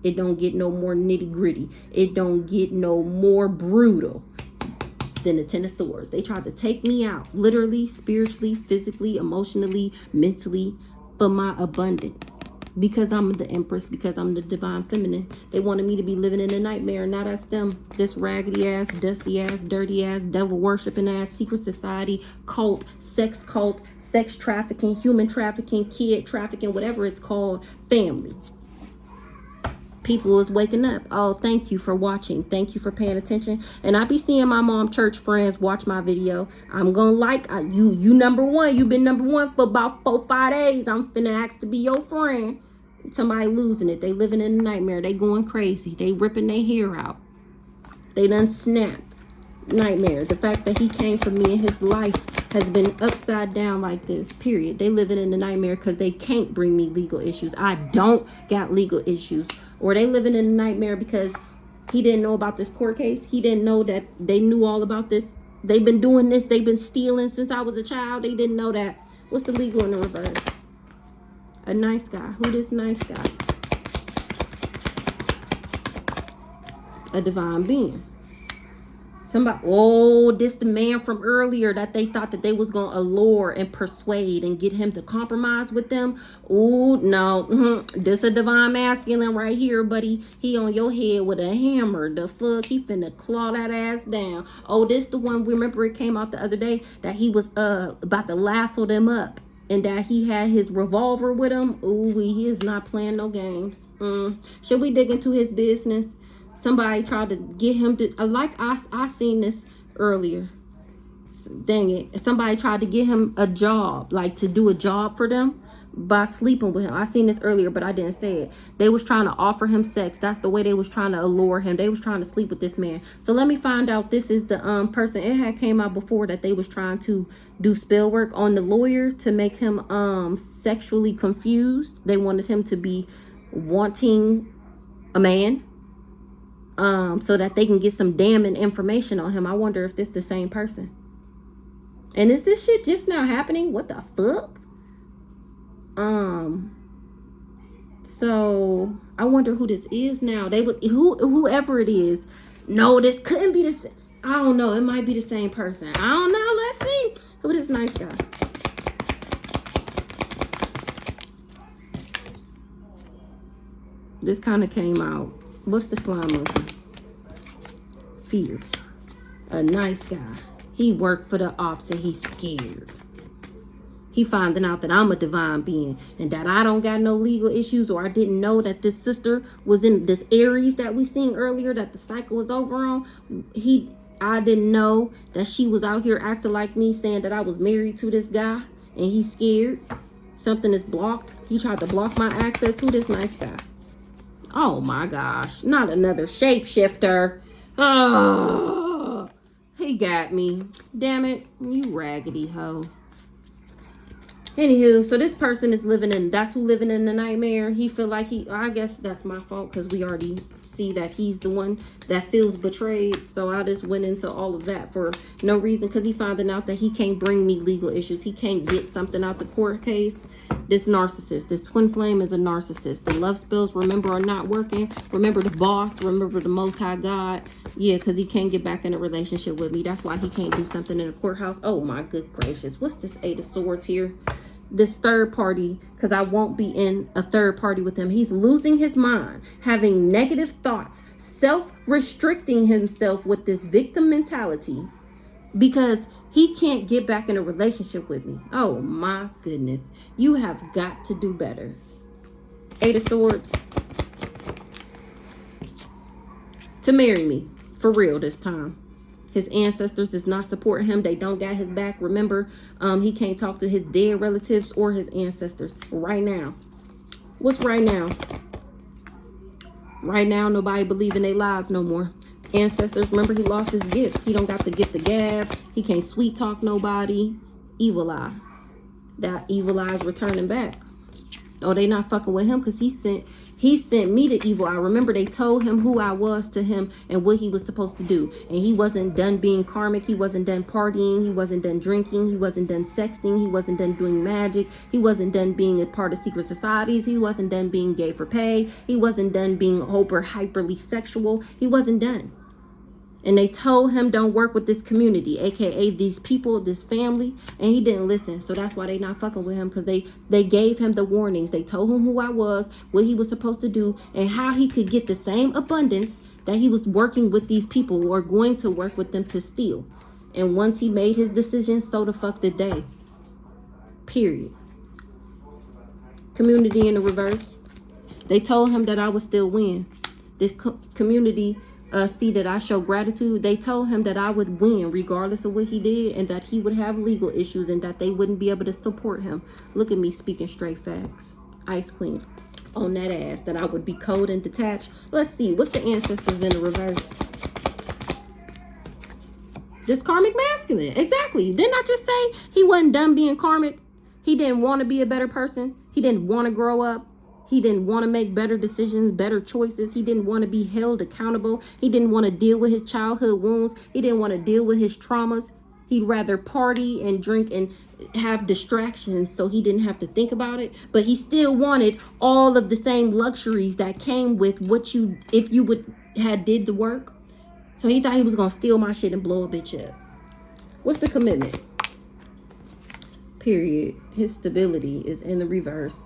It don't get no more nitty gritty. It don't get no more brutal than the Ten of Swords. They tried to take me out. Literally, spiritually, physically, emotionally, mentally. For my abundance. Because I'm the Empress, because I'm the divine feminine. They wanted me to be living in a nightmare, not as them. This raggedy ass, dusty ass, dirty ass, devil worshiping ass, secret society, cult, sex trafficking, human trafficking, kid trafficking, whatever it's called, family. People is waking up. Oh, thank you for watching. Thank you for paying attention. And I be seeing my mom church friends watch my video. I'm gonna like you number one. You've been number one for about 4-5 days. I'm finna ask to be your friend. Somebody losing it. They living in a nightmare. They going crazy. They ripping their hair out. They done snapped. Nightmare. The fact that he came for me and his life has been upside down like this, period. They living in a nightmare because they can't bring me legal issues. I don't got legal issues. Or they living in a nightmare because he didn't know about this court case. He didn't know that they knew all about this. They've been doing this. They've been stealing since I was a child. They didn't know that. What's the legal in the reverse? A nice guy. Who this nice guy? A divine being. Somebody, oh, this the man from earlier that they thought that they was going to allure and persuade and get him to compromise with them. Oh, no. This a divine masculine right here, buddy. He on your head with a hammer. The fuck? He finna claw that ass down. Oh, this the one, remember it came out the other day that he was about to lasso them up and that he had his revolver with him. Oh, he is not playing no games. Should we dig into his business? Somebody tried to get him to, like I seen this earlier. Dang it. Somebody tried to get him a job, like to do a job for them by sleeping with him. I seen this earlier, but I didn't say it. They was trying to offer him sex. That's the way they was trying to allure him. They was trying to sleep with this man. So let me find out. This is the person. It had came out before that they was trying to do spell work on the lawyer to make him sexually confused. They wanted him to be wanting a man. So that they can get some damning information on him. I wonder if this the same person. And is this shit just now happening? What the fuck? So I wonder who this is now. They would whoever it is. No, this couldn't be the same. I don't know. It might be the same person. I don't know. Let's see who this nice guy. This kind of came out. What's the slime monkey? Fear. A nice guy. He worked for the ops and he's scared. He finding out that I'm a divine being and that I don't got no legal issues, or I didn't know that this sister was in this Aries that we seen earlier that the cycle was over on. I didn't know that she was out here acting like me, saying that I was married to this guy and he's scared. Something is blocked. He tried to block my access. Who this nice guy? Oh my gosh, not another shapeshifter. Oh, he got me. Damn it, you raggedy hoe. Anywho, so this person is that's who living in the nightmare. He feel like I guess that's my fault because we already see that he's the one that feels betrayed. So I just went into all of that for no reason because he finding out that he can't bring me legal issues. He can't get something out the court case. This narcissist, this twin flame is a narcissist. The love spells, remember, are not working. Remember the boss, remember the Most High God. Yeah, because he can't get back in a relationship with me. That's why he can't do something in the courthouse. Oh my good gracious. What's this Eight of Swords here? This third party, because I won't be in a third party with him. He's losing his mind, having negative thoughts, self-restricting himself with this victim mentality because he can't get back in a relationship with me. Oh my goodness. You have got to do better. Eight of Swords. To marry me. For real this time. His ancestors is not supporting him. They don't got his back. Remember, he can't talk to his dead relatives or his ancestors right now. What's right now? Right now, nobody believe in their lies no more. Ancestors, remember, he lost his gifts. He don't got the gift of gab. He can't sweet talk nobody. Evil eye. That evil eye is returning back. Oh, they not fucking with him because he sent me the evil eye. Remember, they told him who I was to him and what he was supposed to do. And he wasn't done being karmic. He wasn't done partying. He wasn't done drinking. He wasn't done sexting. He wasn't done doing magic. He wasn't done being a part of secret societies. He wasn't done being gay for pay. He wasn't done being hyperly sexual. He wasn't done. And they told him don't work with this community, aka these people, this family, and he didn't listen. So that's why they not fucking with him, because they gave him the warnings. They told him who I was, what he was supposed to do, and how he could get the same abundance that he was working with these people who are going to work with them to steal. And once he made his decision, so the fuck did they. Period. Community in the reverse. They told him that I would still win. This community see that I show gratitude. They told him that I would win regardless of what he did, and that he would have legal issues and that they wouldn't be able to support him. Look at me speaking straight facts. Ice Queen on that ass, that I would be cold and detached. Let's see, what's the ancestors in the reverse? This karmic masculine. Exactly. Didn't I just say he wasn't done being karmic? He didn't want to be a better person. He didn't want to grow up. He didn't want to make better decisions, better choices. He didn't want to be held accountable. He didn't want to deal with his childhood wounds. He didn't want to deal with his traumas. He'd rather party and drink and have distractions so he didn't have to think about it. But he still wanted all of the same luxuries that came with what you, if you would had did the work. So he thought he was going to steal my shit and blow a bitch up. What's the commitment? Period. His stability is in the reverse.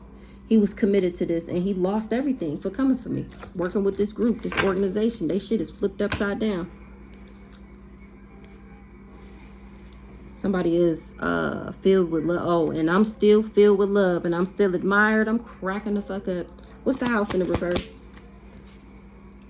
He was committed to this and he lost everything for coming for me. Working with this group, this organization, they shit is flipped upside down. Somebody is filled with love. Oh, and I'm still filled with love and I'm still admired. I'm cracking the fuck up. What's the house in the reverse?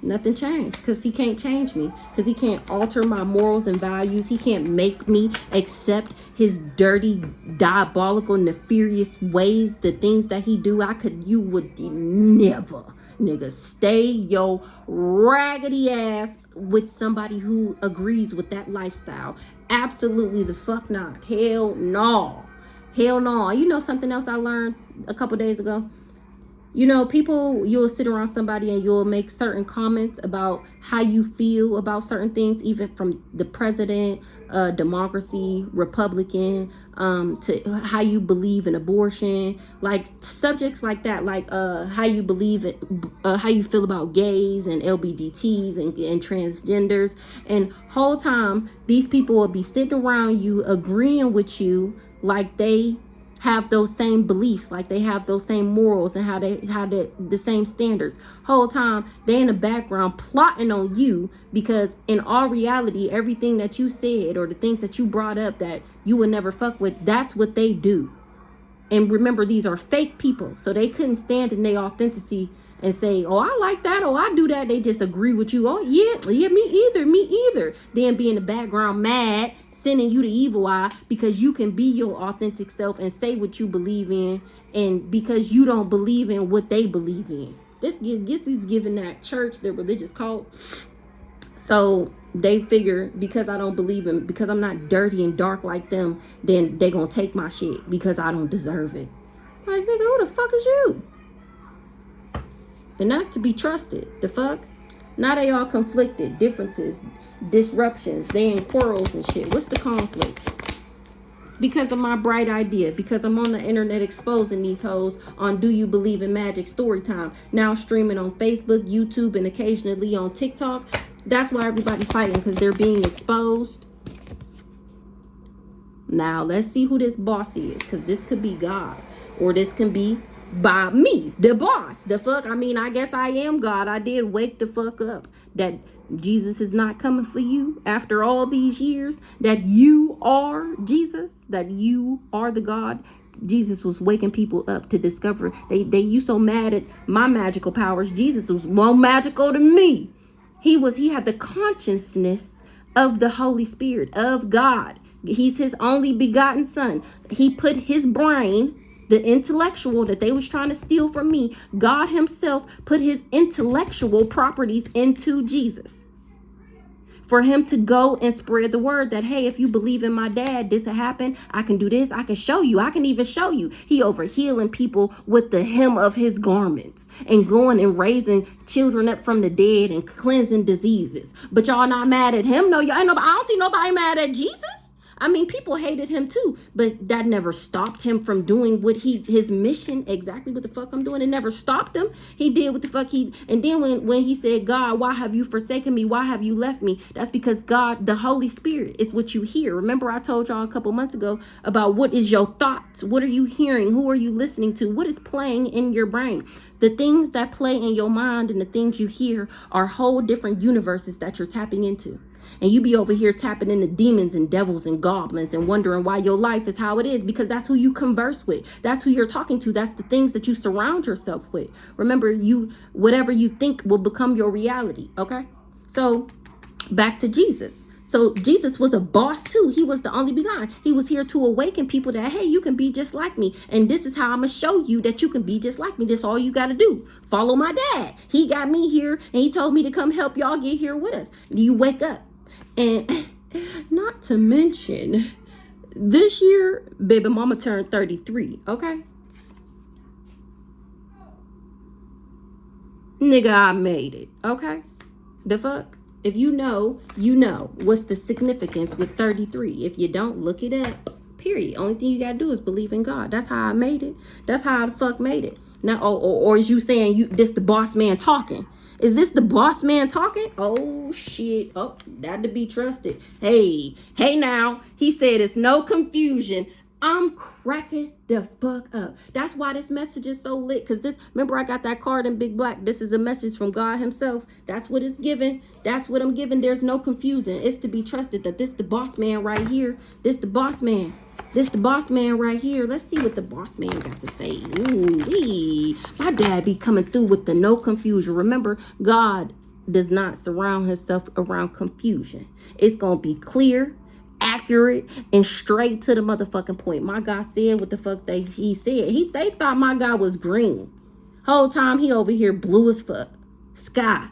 Nothing changed, because he can't change me, because he can't alter my morals and values. He can't make me accept his dirty, diabolical, nefarious ways, the things that he do. You would never, nigga, stay your raggedy ass with somebody who agrees with that lifestyle. Absolutely the fuck not. Hell no. Hell no. You know something else I learned a couple days ago? You know, people, you'll sit around somebody and you'll make certain comments about how you feel about certain things, even from the president, democracy, Republican, to how you believe in abortion, like subjects like that, like how you believe it, how you feel about gays and LGBTs and transgenders. And whole time, these people will be sitting around you agreeing with you like they have those same beliefs, like they have those same morals and how the same standards. Whole time they in the background plotting on you, because in all reality, everything that you said or the things that you brought up that you would never fuck with, that's what they do. And remember, these are fake people, so they couldn't stand in their authenticity and say, oh, I like that, oh, I do that. They just agree with you. Oh yeah, me either. Then be in the background mad, sending you the evil eye because you can be your authentic self and say what you believe in, and because you don't believe in what they believe in. This is giving that church their religious cult. So they figure, because I don't believe in, because I'm not dirty and dark like them, then they gonna take my shit because I don't deserve it. Like, nigga, who the fuck is you? And that's to be trusted. The fuck? Now they all conflicted, differences, disruptions, they in quarrels and shit. What's the conflict? Because of my bright idea, because I'm on the internet exposing these hoes on Do You Believe in Magic Storytime, now streaming on Facebook, YouTube, and occasionally on TikTok. That's why everybody fighting, because they're being exposed. Now let's see who this boss is, because this could be God, or this can be by me, the boss. The fuck? I mean, I guess I am God. I did wake the fuck up that Jesus is not coming for you after all these years, that you are Jesus, that you are the God. Jesus was waking people up to discover. You so mad at my magical powers. Jesus was more magical than me. He had the consciousness of the Holy Spirit, of God. He's his only begotten son. He put his brain The intellectual that they was trying to steal from me, God himself put his intellectual properties into Jesus. For him to go and spread the word that, hey, if you believe in my dad, this will happen. I can do this. I can show you. I can even show you. He over healing people with the hem of his garments and going and raising children up from the dead and cleansing diseases. But y'all not mad at him? No, y'all ain't nobody. I don't see nobody mad at Jesus. I mean, people hated him too, but that never stopped him from doing what his mission, exactly what the fuck I'm doing. It never stopped him. He did what the fuck and then when he said, God, why have you forsaken me? Why have you left me? That's because God, the Holy Spirit is what you hear. Remember I told y'all a couple months ago about what is your thoughts? What are you hearing? Who are you listening to? What is playing in your brain? The things that play in your mind and the things you hear are whole different universes that you're tapping into. And you be over here tapping into demons and devils and goblins and wondering why your life is how it is, because that's who you converse with. That's who you're talking to. That's the things that you surround yourself with. Remember, whatever you think will become your reality. Okay. So back to Jesus. So Jesus was a boss too. He was the only begotten. He was here to awaken people that, hey, you can be just like me. And this is how I'm going to show you that you can be just like me. This is all you got to do. Follow my dad. He got me here and he told me to come help y'all get here with us. You wake up. And not to mention, this year, baby mama turned 33, okay? Nigga, I made it, okay? The fuck? If you know, you know. What's the significance with 33? If you don't, look it up, period. Only thing you gotta do is believe in God. That's how I made it. That's how I the fuck made it. Now, or is you saying this the boss man talking? Is this the boss man talking? Oh, shit. Oh, that to be trusted. Hey now. He said it's no confusion. I'm cracking the fuck up. That's why this message is so lit. Because remember I got that card in big black. This is a message from God himself. That's what it's giving. That's what I'm giving. There's no confusion. It's to be trusted that this the boss man right here. This the boss man. This the boss man right here. Let's see what the boss man got to say. Ooh, my dad be coming through with the no confusion. Remember, God does not surround himself around confusion. It's going to be clear, accurate, and straight to the motherfucking point. My God said what the fuck he said. They thought my God was green. Whole time he over here blue as fuck. Sky.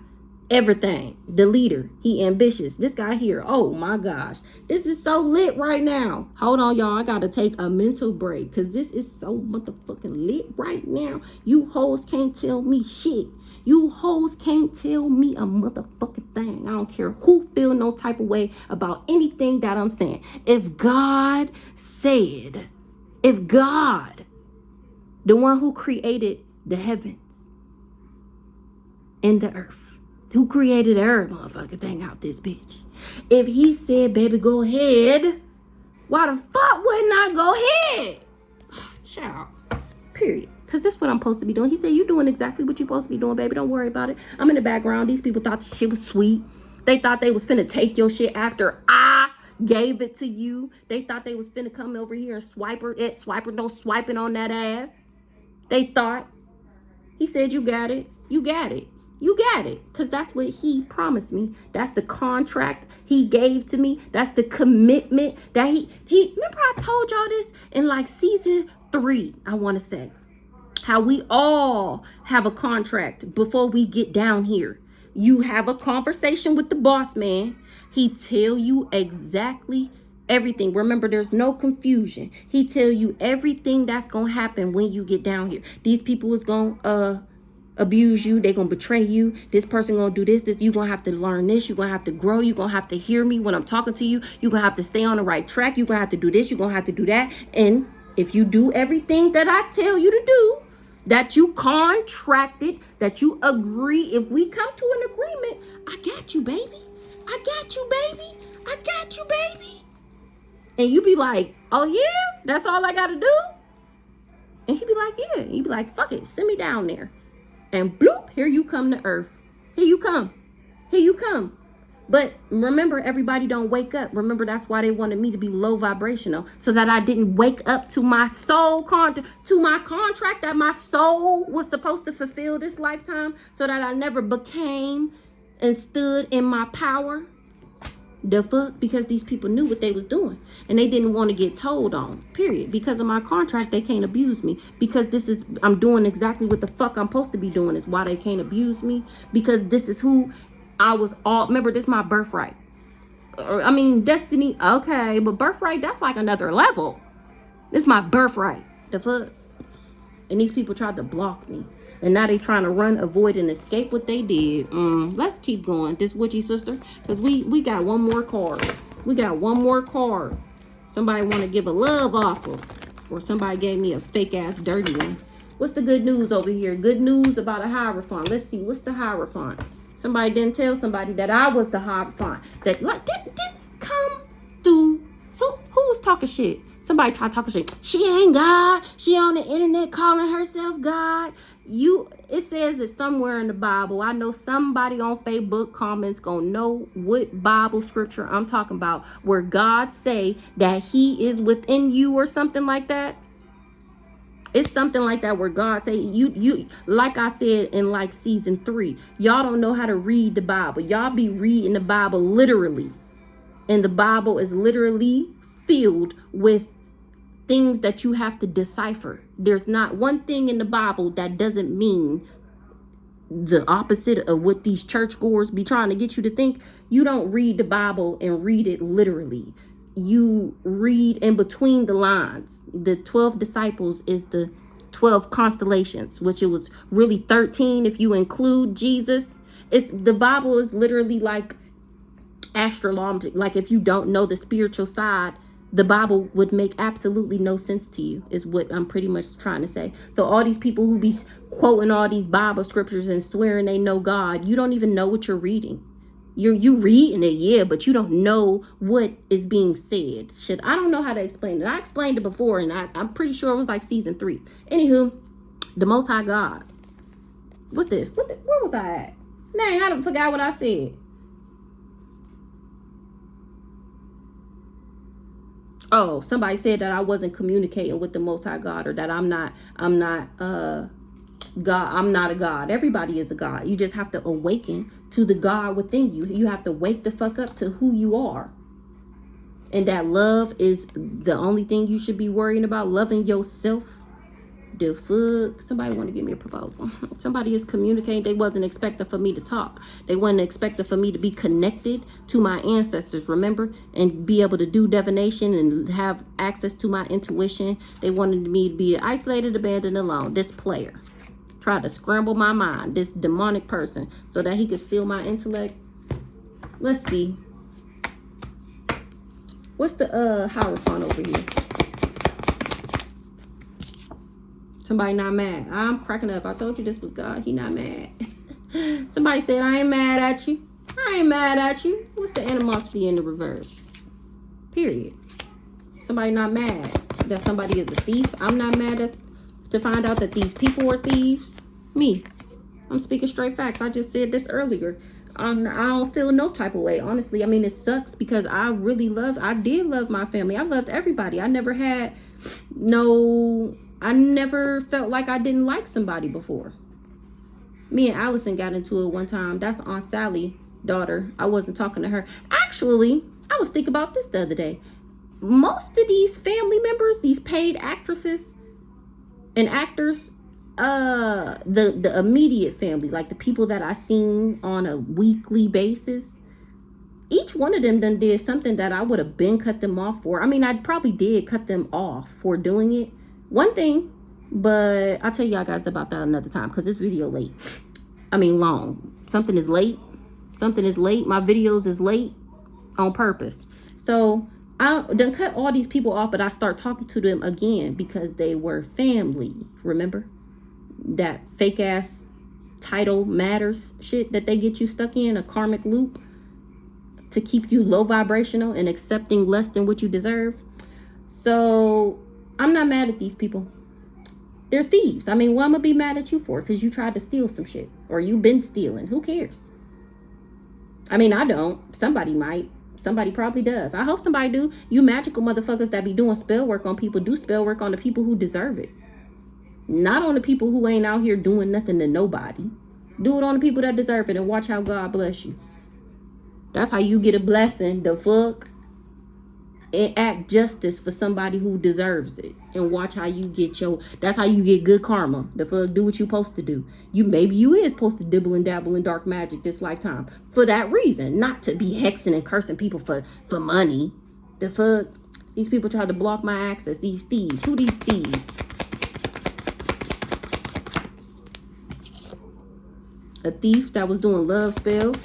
Everything. The leader. He ambitious. This guy here. Oh my gosh. This is so lit right now. Hold on, y'all. I gotta take a mental break because this is so motherfucking lit right now. You hoes can't tell me shit. You hoes can't tell me a motherfucking thing. I don't care who feel no type of way about anything that I'm saying. If God said, if God, the one who created the heavens and the earth, who created every motherfucking thing out this bitch, if he said, baby, go ahead, why the fuck wouldn't I go ahead? Child. Period. Because this is what I'm supposed to be doing. He said, you doing exactly what you're supposed to be doing, baby. Don't worry about it. I'm in the background. These people thought the shit was sweet. They thought they was finna take your shit after I gave it to you. They thought they was finna come over here and no swiping on that ass. They thought. He said, you got it. You got it. You got it. Because that's what he promised me. That's the contract he gave to me. That's the commitment that he remember I told y'all this in like season 3, I want to say. How we all have a contract before we get down here. You have a conversation with the boss man. He tell you exactly everything. Remember, there's no confusion. He tell you everything that's going to happen when you get down here. These people is going to abuse you. They're going to betray you. This person going to do this. You're going to have to learn this. You're going to have to grow. You're going to have to hear me when I'm talking to you. You're going to have to stay on the right track. You're going to have to do this. You're going to have to do that. And if you do everything that I tell you to do, that you contracted, that you agree, if we come to an agreement, I got you, baby. I got you, baby. I got you, baby. And you be like, oh yeah, that's all I got to do? And he be like, yeah. And you be like, fuck it, send me down there. And bloop, here you come to earth. Here you come. Here you come. But remember, everybody don't wake up. Remember, that's why they wanted me to be low vibrational, so that I didn't wake up to my soul to my contract that my soul was supposed to fulfill this lifetime, so that I never became and stood in my power. The fuck? Because these people knew what they was doing and they didn't want to get told on, period. Because of my contract, they can't abuse me. Because I'm doing exactly what the fuck I'm supposed to be doing is why they can't abuse me. Because this is who I was remember, this is my birthright. I mean, destiny, okay, but birthright, that's like another level. This is my birthright. The fuck? And these people tried to block me. And now they trying to run, avoid, and escape what they did. Let's keep going. This witchy sister. Because we got one more card. We got one more card. Somebody want to give a love offer. Or somebody gave me a fake ass dirty one. What's the good news over here? Good news about a Hierophant. Let's see. What's the Hierophant? Somebody didn't tell somebody that I was the Hierophant. That like didn't come through. So who was talking shit? Somebody tried talking shit. She ain't God. She on the internet calling herself God. It says it somewhere in the Bible. I know somebody on Facebook comments gonna know what Bible scripture I'm talking about, where God say that he is within you or something like that. It's something like that where God say you like I said in like season 3, y'all don't know how to read the Bible. Y'all be reading the Bible literally. And the Bible is literally filled with things that you have to decipher. There's not one thing in the Bible that doesn't mean the opposite of what these churchgoers be trying to get you to think. You don't read the Bible and read it literally. You read in between the lines. The 12 disciples is the 12 constellations, which it was really 13 if you include Jesus. The Bible is literally like astrology. Like if you don't know the spiritual side, the Bible would make absolutely no sense to you, is what I'm pretty much trying to say. So all these people who be quoting all these Bible scriptures and swearing they know God, you don't even know what you're reading. You reading it, yeah, but you don't know what is being said. Shit, I don't know how to explain it. I explained it before, and I'm pretty sure it was like season 3. Anywho, the Most High God. Where was I at? Dang, I forgot what I said. Oh, somebody said that I wasn't communicating with the Most High God, or that I'm not God. I'm not a God. Everybody is a God. You just have to awaken to the God within you. You have to wake the fuck up to who you are. And that love is the only thing you should be worrying about. Loving yourself. The fuck? Somebody want to give me a proposal. Somebody is communicating. They wasn't expecting for me to talk. They wasn't expecting for me to be connected to my ancestors, remember? And be able to do divination and have access to my intuition. They wanted me to be isolated, abandoned, alone. This player tried to scramble my mind. This demonic person. So that he could steal my intellect. Let's see. What's the Hierophant over here? Somebody not mad. I'm cracking up. I told you this was God. He not mad. Somebody said, I ain't mad at you. I ain't mad at you. What's the animosity in the reverse? Period. Somebody not mad that somebody is a thief. I'm not mad to find out that these people are thieves. Me. I'm speaking straight facts. I just said this earlier. I don't feel no type of way. Honestly, I mean, it sucks because I did love my family. I loved everybody. I never felt like I didn't like somebody before. Me and Allison got into it one time. That's Aunt Sally's daughter. I wasn't talking to her. Actually, I was thinking about this the other day. Most of these family members, these paid actresses and actors, the immediate family, like the people that I seen on a weekly basis, each one of them done did something that I would have been cut them off for. I mean, I probably did cut them off for doing it. One thing, but I'll tell y'all guys about that another time because this video late. I mean long. Something is late. Something is late. My videos is late on purpose. So I done cut all these people off, but I start talking to them again because they were family. Remember? That fake ass title matters shit that they get you stuck in, a karmic loop to keep you low vibrational and accepting less than what you deserve. So I'm not mad at these people. They're thieves. I mean, what I'm gonna be mad at you for? Because you tried to steal some shit. Or you been stealing. Who cares? I mean, I don't. Somebody might. Somebody probably does. I hope somebody do. You magical motherfuckers that be doing spell work on people, do spell work on the people who deserve it. Not on the people who ain't out here doing nothing to nobody. Do it on the people that deserve it and watch how God bless you. That's how you get a blessing. The fuck? And act justice for somebody who deserves it. And watch how you get that's how you get good karma. The fuck? Do what you supposed to do. Maybe you is supposed to dibble and dabble in dark magic this lifetime. For that reason. Not to be hexing and cursing people for money. The fuck? These people try to block my access. These thieves. Who these thieves? A thief that was doing love spells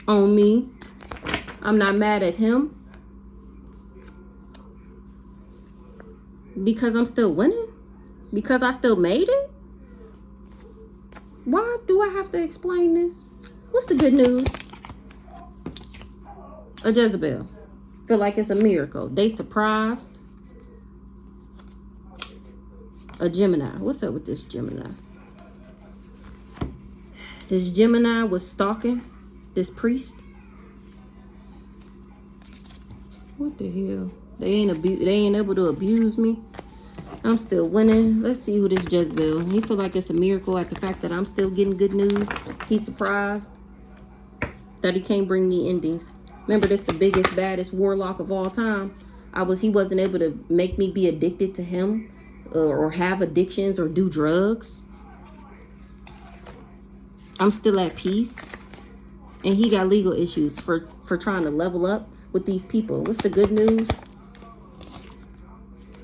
on me. I'm not mad at him because I'm still winning, because I still made it. Why do I have to explain this? What's the good news? A Jezebel. Feel like it's a miracle. They surprised. A Gemini. What's up with this Gemini? This Gemini was stalking this priest. What the hell? They ain't able to abuse me. I'm still winning. Let's see who this Jezebel. He feel like it's a miracle at the fact that I'm still getting good news. He's surprised that he can't bring me endings. Remember, this the biggest, baddest warlock of all time. He wasn't able to make me be addicted to him or have addictions or do drugs. I'm still at peace. And he got legal issues for trying to level up with these people. What's the good news?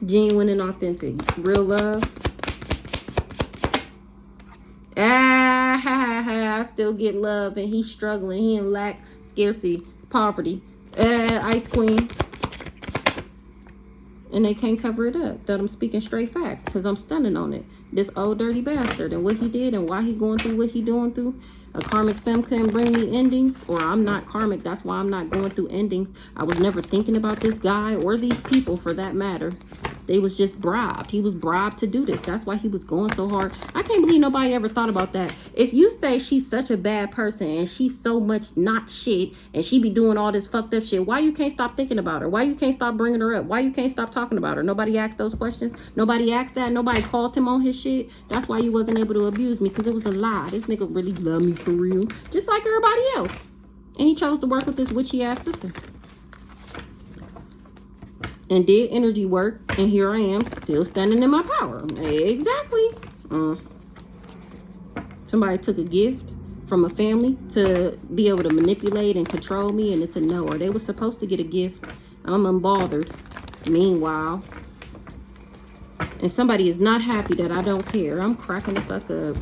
Genuine and authentic. Real love. I still get love and he's struggling. He in lack, scarcity, poverty. Ice Queen. And they can't cover it up that I'm speaking straight facts because I'm standing on it. This old dirty bastard and what he did and why he going through what he doing through. A karmic femme couldn't bring me endings, or I'm not karmic. That's why I'm not going through endings. I was never thinking about this guy or these people for that matter. They was just bribed. He was bribed to do this. That's why he was going so hard. I can't believe nobody ever thought about that. If you say she's such a bad person and she's so much not shit and she be doing all this fucked up shit, why you can't stop thinking about her? Why you can't stop bringing her up? Why you can't stop talking about her? Nobody asked those questions. Nobody asked that. Nobody called him on his shit. That's why you wasn't able to abuse me, because it was a lie. This nigga really loved me for real. Just like everybody else. And he chose to work with this witchy ass sister. And did energy work, and here I am still standing in my power. Exactly. Somebody took a gift from a family to be able to manipulate and control me, and it's a no. Or they were supposed to get a gift. I'm unbothered. Meanwhile, and somebody is not happy that I don't care. I'm cracking the fuck up.